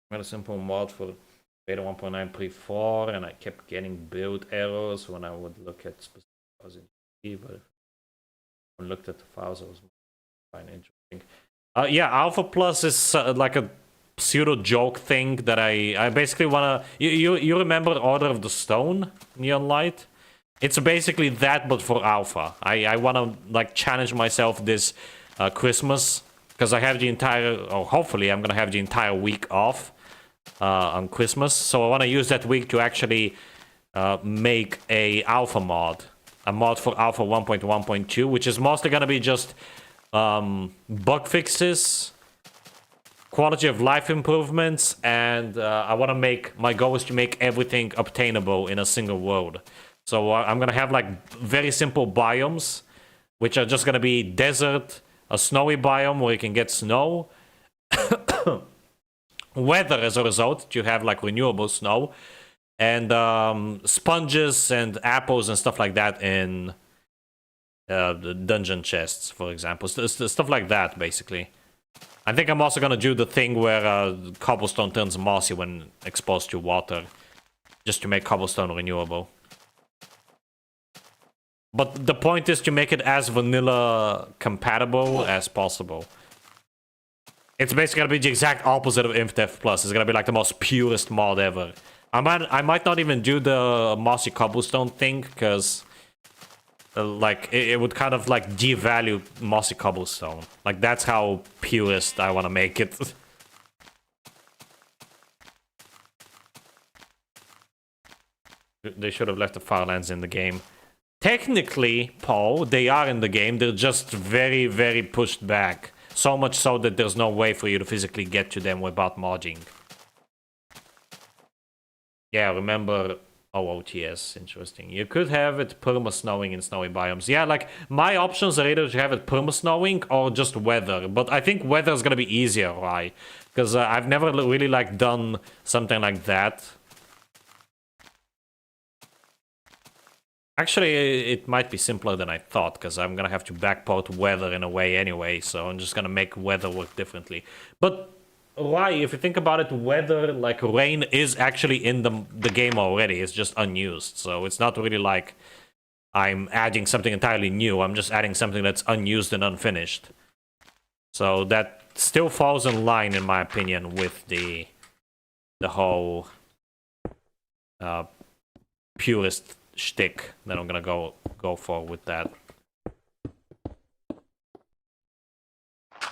I had a simple mod for beta 1.9 pre-4 and I kept getting build errors when I would look at specific files in G, but when I looked at the files I was quite interesting. Yeah, Alpha Plus is like a pseudo joke thing that I basically wanna... You remember Order of the Stone, Neon Light? It's basically that, but for Alpha. I wanna, like, challenge myself this Christmas, because I have the entire... or hopefully I'm gonna have the entire week off on Christmas, so I wanna use that week to actually make a Alpha mod. A mod for Alpha 1.1.2, which is mostly gonna be just bug fixes, quality of life improvements, and I want to make... my goal is to make everything obtainable in a single world. So I'm gonna have, like, very simple biomes which are just gonna be desert, a snowy biome where you can get snow, weather as a result, you have like renewable snow, and sponges and apples and stuff like that in the dungeon chests, for example. Stuff like that, basically. I think I'm also gonna do the thing where cobblestone turns mossy when exposed to water, just to make cobblestone renewable. But the point is to make it as vanilla compatible as possible. It's basically gonna be the exact opposite of InfDev Plus. It's gonna be like the most purest mod ever. I might not even do the mossy cobblestone thing, because like it would kind of like devalue mossy cobblestone. Like that's how purest I want to make it. They should have left the farmlands in the game. Technically, Paul, they are in the game. They're just very, very pushed back. So much so that there's no way for you to physically get to them without modding. Yeah, remember OOTS, interesting. You could have it perma-snowing in snowy biomes. Yeah, like, my options are either to have it perma-snowing or just weather. But I think weather is gonna be easier, right? Because I've never really, like, done something like that. Actually, it might be simpler than I thought, because I'm gonna have to backport weather in a way anyway, so I'm just gonna make weather work differently. But why? If you think about it, weather, like rain, is actually in the game already. It's just unused, so it's not really like I'm adding something entirely new. I'm just adding something that's unused and unfinished. So that still falls in line, in my opinion, with the whole purist shtick that I'm gonna go for with that.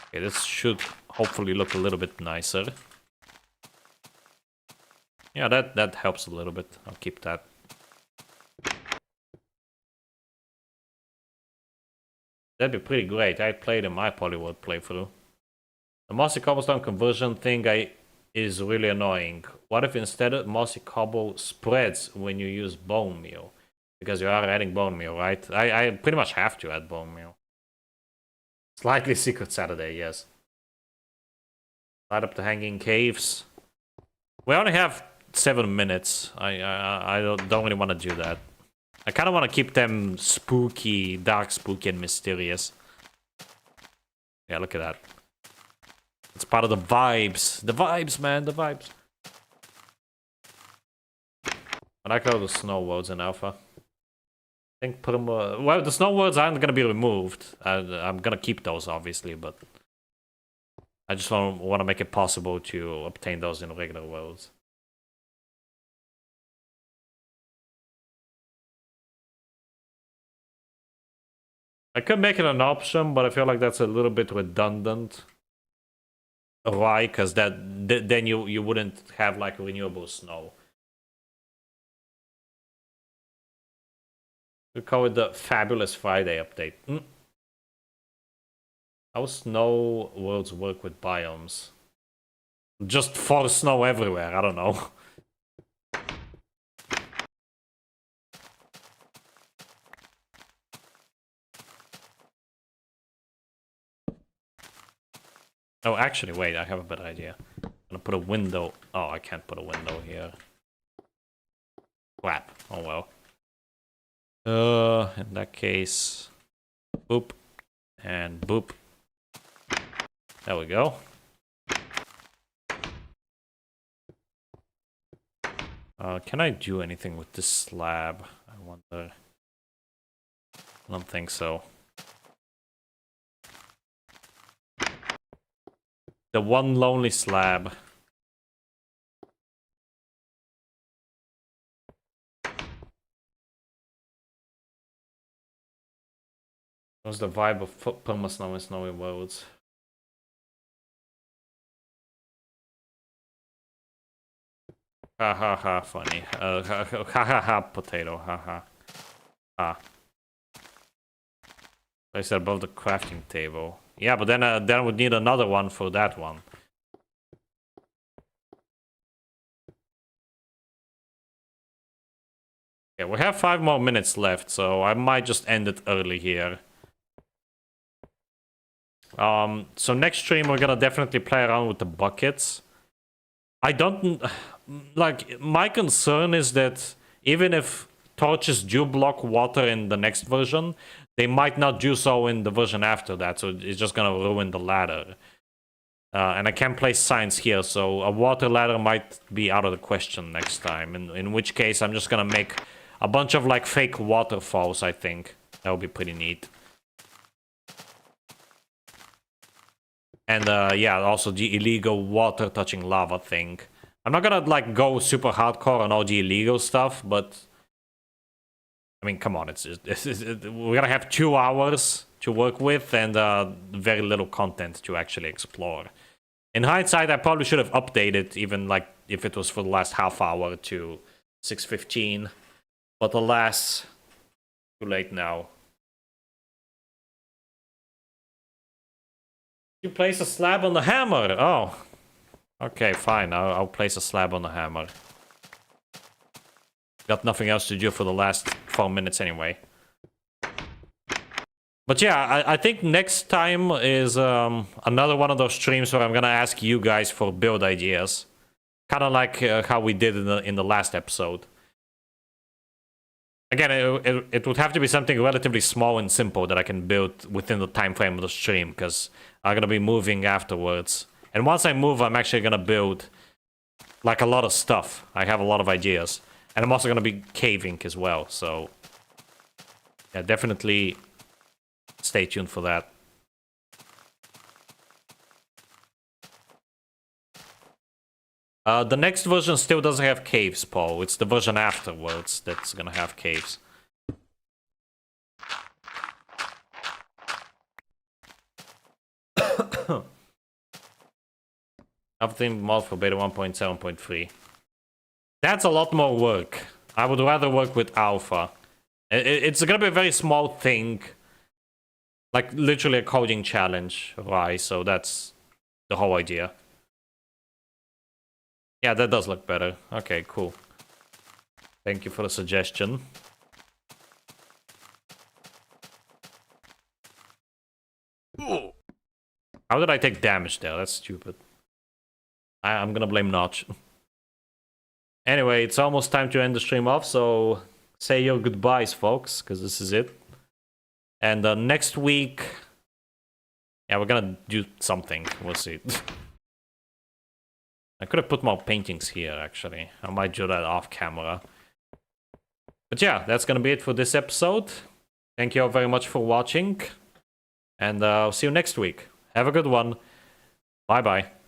Okay, this should hopefully look a little bit nicer. Yeah, that helps a little bit. I'll keep that. That'd be pretty great. I played in my Polyworld playthrough. The mossy cobblestone conversion thing is really annoying. What if instead of mossy cobble spreads when you use bone meal? Because you are adding bone meal, right? I pretty much have to add bone meal. Slightly Secret Saturday, yes. Light up the hanging caves. We only have 7 minutes. I don't really want to do that. I kind of want to keep them spooky, dark, spooky, and mysterious. Yeah, look at that. It's part of the vibes. The vibes, man, the vibes. I like all the snow worlds in Alpha. I think well, the snow worlds aren't gonna be removed. I'm gonna keep those, obviously, but I just want to make it possible to obtain those in regular worlds. I could make it an option, but I feel like that's a little bit redundant. Why? Because then you wouldn't have like renewable snow. We call it the Fabulous Friday update. How snow worlds work with biomes? Just for snow everywhere, I don't know. Oh, actually, wait, I have a better idea. I'm gonna put a window. Oh, I can't put a window here. Crap. Oh well. In that case, boop and boop. There we go. Can I do anything with this slab? I wonder. I don't think so. The one lonely slab. What's the vibe of perma-snow and snowy worlds? Ha ha ha, funny. Ha ha ha, potato, ha ha. Ah. Place it above the crafting table. Yeah, but then I would need another one for that one. Okay, we have 5 more minutes left, so I might just end it early here. So next stream we're gonna definitely play around with the buckets. I don't... Like, my concern is that even if torches do block water in the next version, they might not do so in the version after that, so it's just gonna ruin the ladder. And I can't place signs here, so a water ladder might be out of the question next time, in which case I'm just gonna make a bunch of, like, fake waterfalls, I think. That would be pretty neat. And, yeah, also the illegal water-touching lava thing. I'm not gonna, like, go super hardcore on all the illegal stuff, but... I mean, come on, we're gonna have 2 hours to work with and very little content to actually explore. In hindsight, I probably should have updated, even, like, if it was for the last half hour to 6:15. But alas, too late now. You place a slab on the hammer! Oh. Okay, fine. I'll place a slab on the hammer. Got nothing else to do for the last 4 minutes anyway. But yeah, I think next time is another one of those streams where I'm gonna ask you guys for build ideas. Kind of like how we did in the last episode. Again, it would have to be something relatively small and simple that I can build within the time frame of the stream, because I'm gonna be moving afterwards. And once I move, I'm actually gonna build like a lot of stuff. I have a lot of ideas. And I'm also gonna be caving as well, so yeah, definitely stay tuned for that. The next version still doesn't have caves, Paul. It's the version afterwards that's gonna have caves. Everything mod for beta 1.7.3. That's a lot more work. I would rather work with alpha. It's gonna be a very small thing. Like, literally a coding challenge, right? So that's the whole idea. Yeah, that does look better. Okay, cool. Thank you for the suggestion. How did I take damage there? That's stupid. I'm gonna blame Notch. Anyway, it's almost time to end the stream off, so say your goodbyes, folks, because this is it. And next week... Yeah, we're gonna do something. We'll see. I could have put more paintings here, actually. I might do that off camera. But yeah, that's gonna be it for this episode. Thank you all very much for watching. And I'll see you next week. Have a good one. Bye-bye.